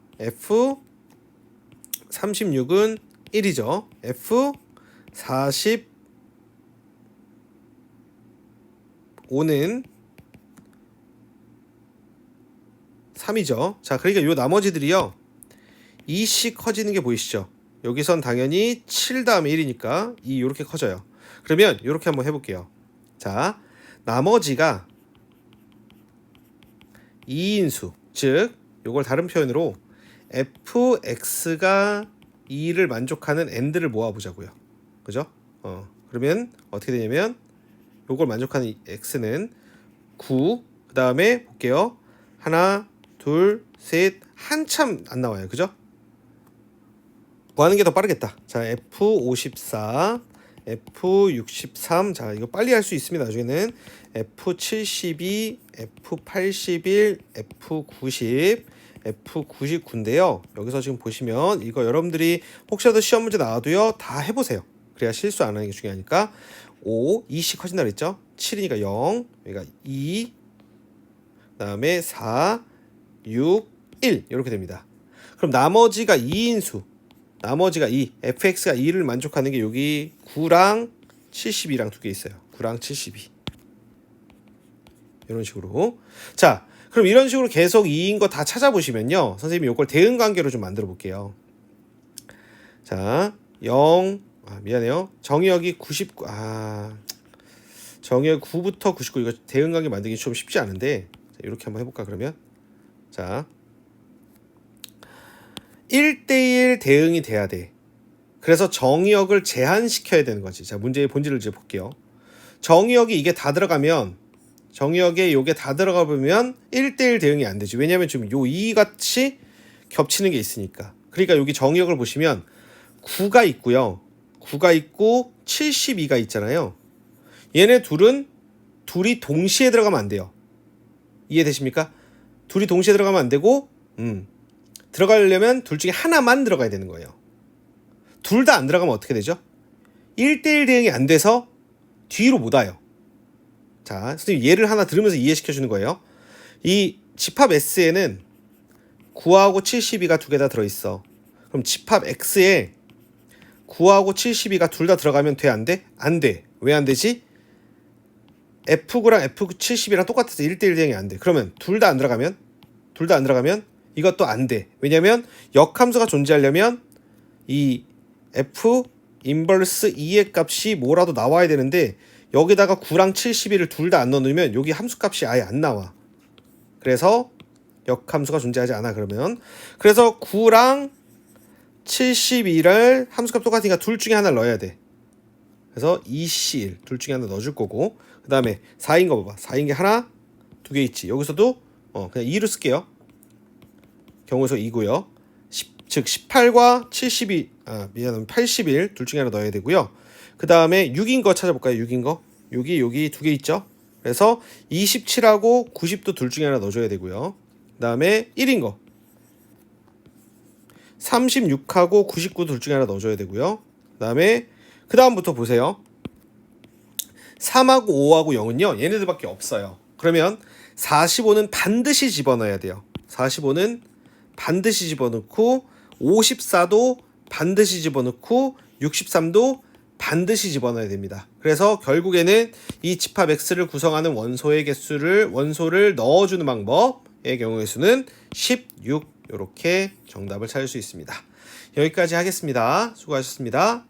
F36은 1이죠. F45는 3이죠. 자, 그러니까 요 나머지들이요. 2씩 커지는 게 보이시죠? 여기선 당연히 7 다음에 1이니까 2 이렇게 커져요. 그러면 이렇게 한번 해볼게요. 자, 나머지가 2인수, 즉 요걸 다른 표현으로 fx가 2를 만족하는 and를 모아보자고요. 그죠? 그러면 어떻게 되냐면 요걸 만족하는 x는 9, 그 다음에 볼게요. 하나, 둘, 셋, 한참 안 나와요. 그죠? 구하는 게 더 빠르겠다. 자, F54, F63. 자, 이거 빨리 할 수 있습니다. 나중에는 F72, F81, F90, F99인데요. 여기서 지금 보시면 이거 여러분들이 혹시라도 시험 문제 나와도요, 다 해보세요. 그래야 실수 안 하는 게 중요하니까. 5, 2씩 커진다 그랬죠? 7이니까 0, 여기가 2, 그 다음에 4, 6, 1 이렇게 됩니다. 그럼 나머지가 2인수, 나머지가 2, fx가 2를 만족하는 게 여기 9랑 72랑 두 개 있어요. 9랑 72 이런 식으로. 자, 그럼 이런 식으로 계속 2인 거 다 찾아보시면요, 선생님이 이걸 대응관계로 좀 만들어 볼게요. 자, 0, 미안해요. 정의역이 99, 정의역 9부터 99, 이거 대응관계 만들기 좀 쉽지 않은데, 자, 이렇게 한번 해볼까 그러면. 자, 1대1 대응이 돼야 돼. 그래서 정의역을 제한시켜야 되는 거지. 자, 문제의 본질을 이제 볼게요. 정의역이 이게 다 들어가면, 정의역에 요게 다 들어가 보면 1대1 대응이 안 되지. 왜냐면 지금 요 2같이 겹치는 게 있으니까. 그러니까 여기 정의역을 보시면 9가 있고요. 9가 있고 72가 있잖아요. 얘네 둘이 동시에 들어가면 안 돼요. 이해되십니까? 둘이 동시에 들어가면 안 되고, 들어가려면 둘 중에 하나만 들어가야 되는 거예요. 둘 다 안 들어가면 어떻게 되죠? 1대1 대응이 안 돼서 뒤로 못 와요. 자, 선생님 예를 하나 들으면서 이해시켜 주는 거예요. 이 집합 S에는 9하고 72가 두 개 다 들어있어. 그럼 집합 X에 9하고 72가 둘 다 들어가면 돼? 안 돼? 안 돼. 왜 안 되지? F9랑 F72랑 똑같아서 1대1 대응이 안 돼. 그러면 둘 다 안 들어가면 이것도 안 돼. 왜냐면 역함수가 존재하려면 이 F 인버스 2의 값이 뭐라도 나와야 되는데, 여기다가 9랑 72를 둘 다 안 넣으면 여기 함수값이 아예 안 나와. 그래서 역함수가 존재하지 않아. 그러면 그래서 9랑 72를 함수값 똑같으니까 둘 중에 하나를 넣어야 돼. 그래서 2C1 둘 중에 하나 넣어줄 거고, 그 다음에 4인 거 봐봐. 4인 게 하나, 두 개 있지. 여기서도 그냥 2로 쓸게요. 경우에서 2고요. 즉 18과 72, 미안하면 81 둘 중에 하나 넣어야 되고요. 그 다음에 6인 거 찾아볼까요? 6인 거. 6이 여기 두 개 있죠. 그래서 27하고 90도 둘 중에 하나 넣어줘야 되고요. 그 다음에 1인 거. 36하고 99 둘 중에 하나 넣어줘야 되고요. 그 다음부터 보세요. 3하고 5하고 0은요, 얘네들밖에 없어요. 그러면 45는 반드시 집어넣어야 돼요. 45는 반드시 집어넣고, 54도 반드시 집어넣고, 63도 반드시 집어넣어야 됩니다. 그래서 결국에는 이 집합 X를 구성하는 원소를 넣어주는 방법의 경우의 수는 16, 이렇게 정답을 찾을 수 있습니다. 여기까지 하겠습니다. 수고하셨습니다.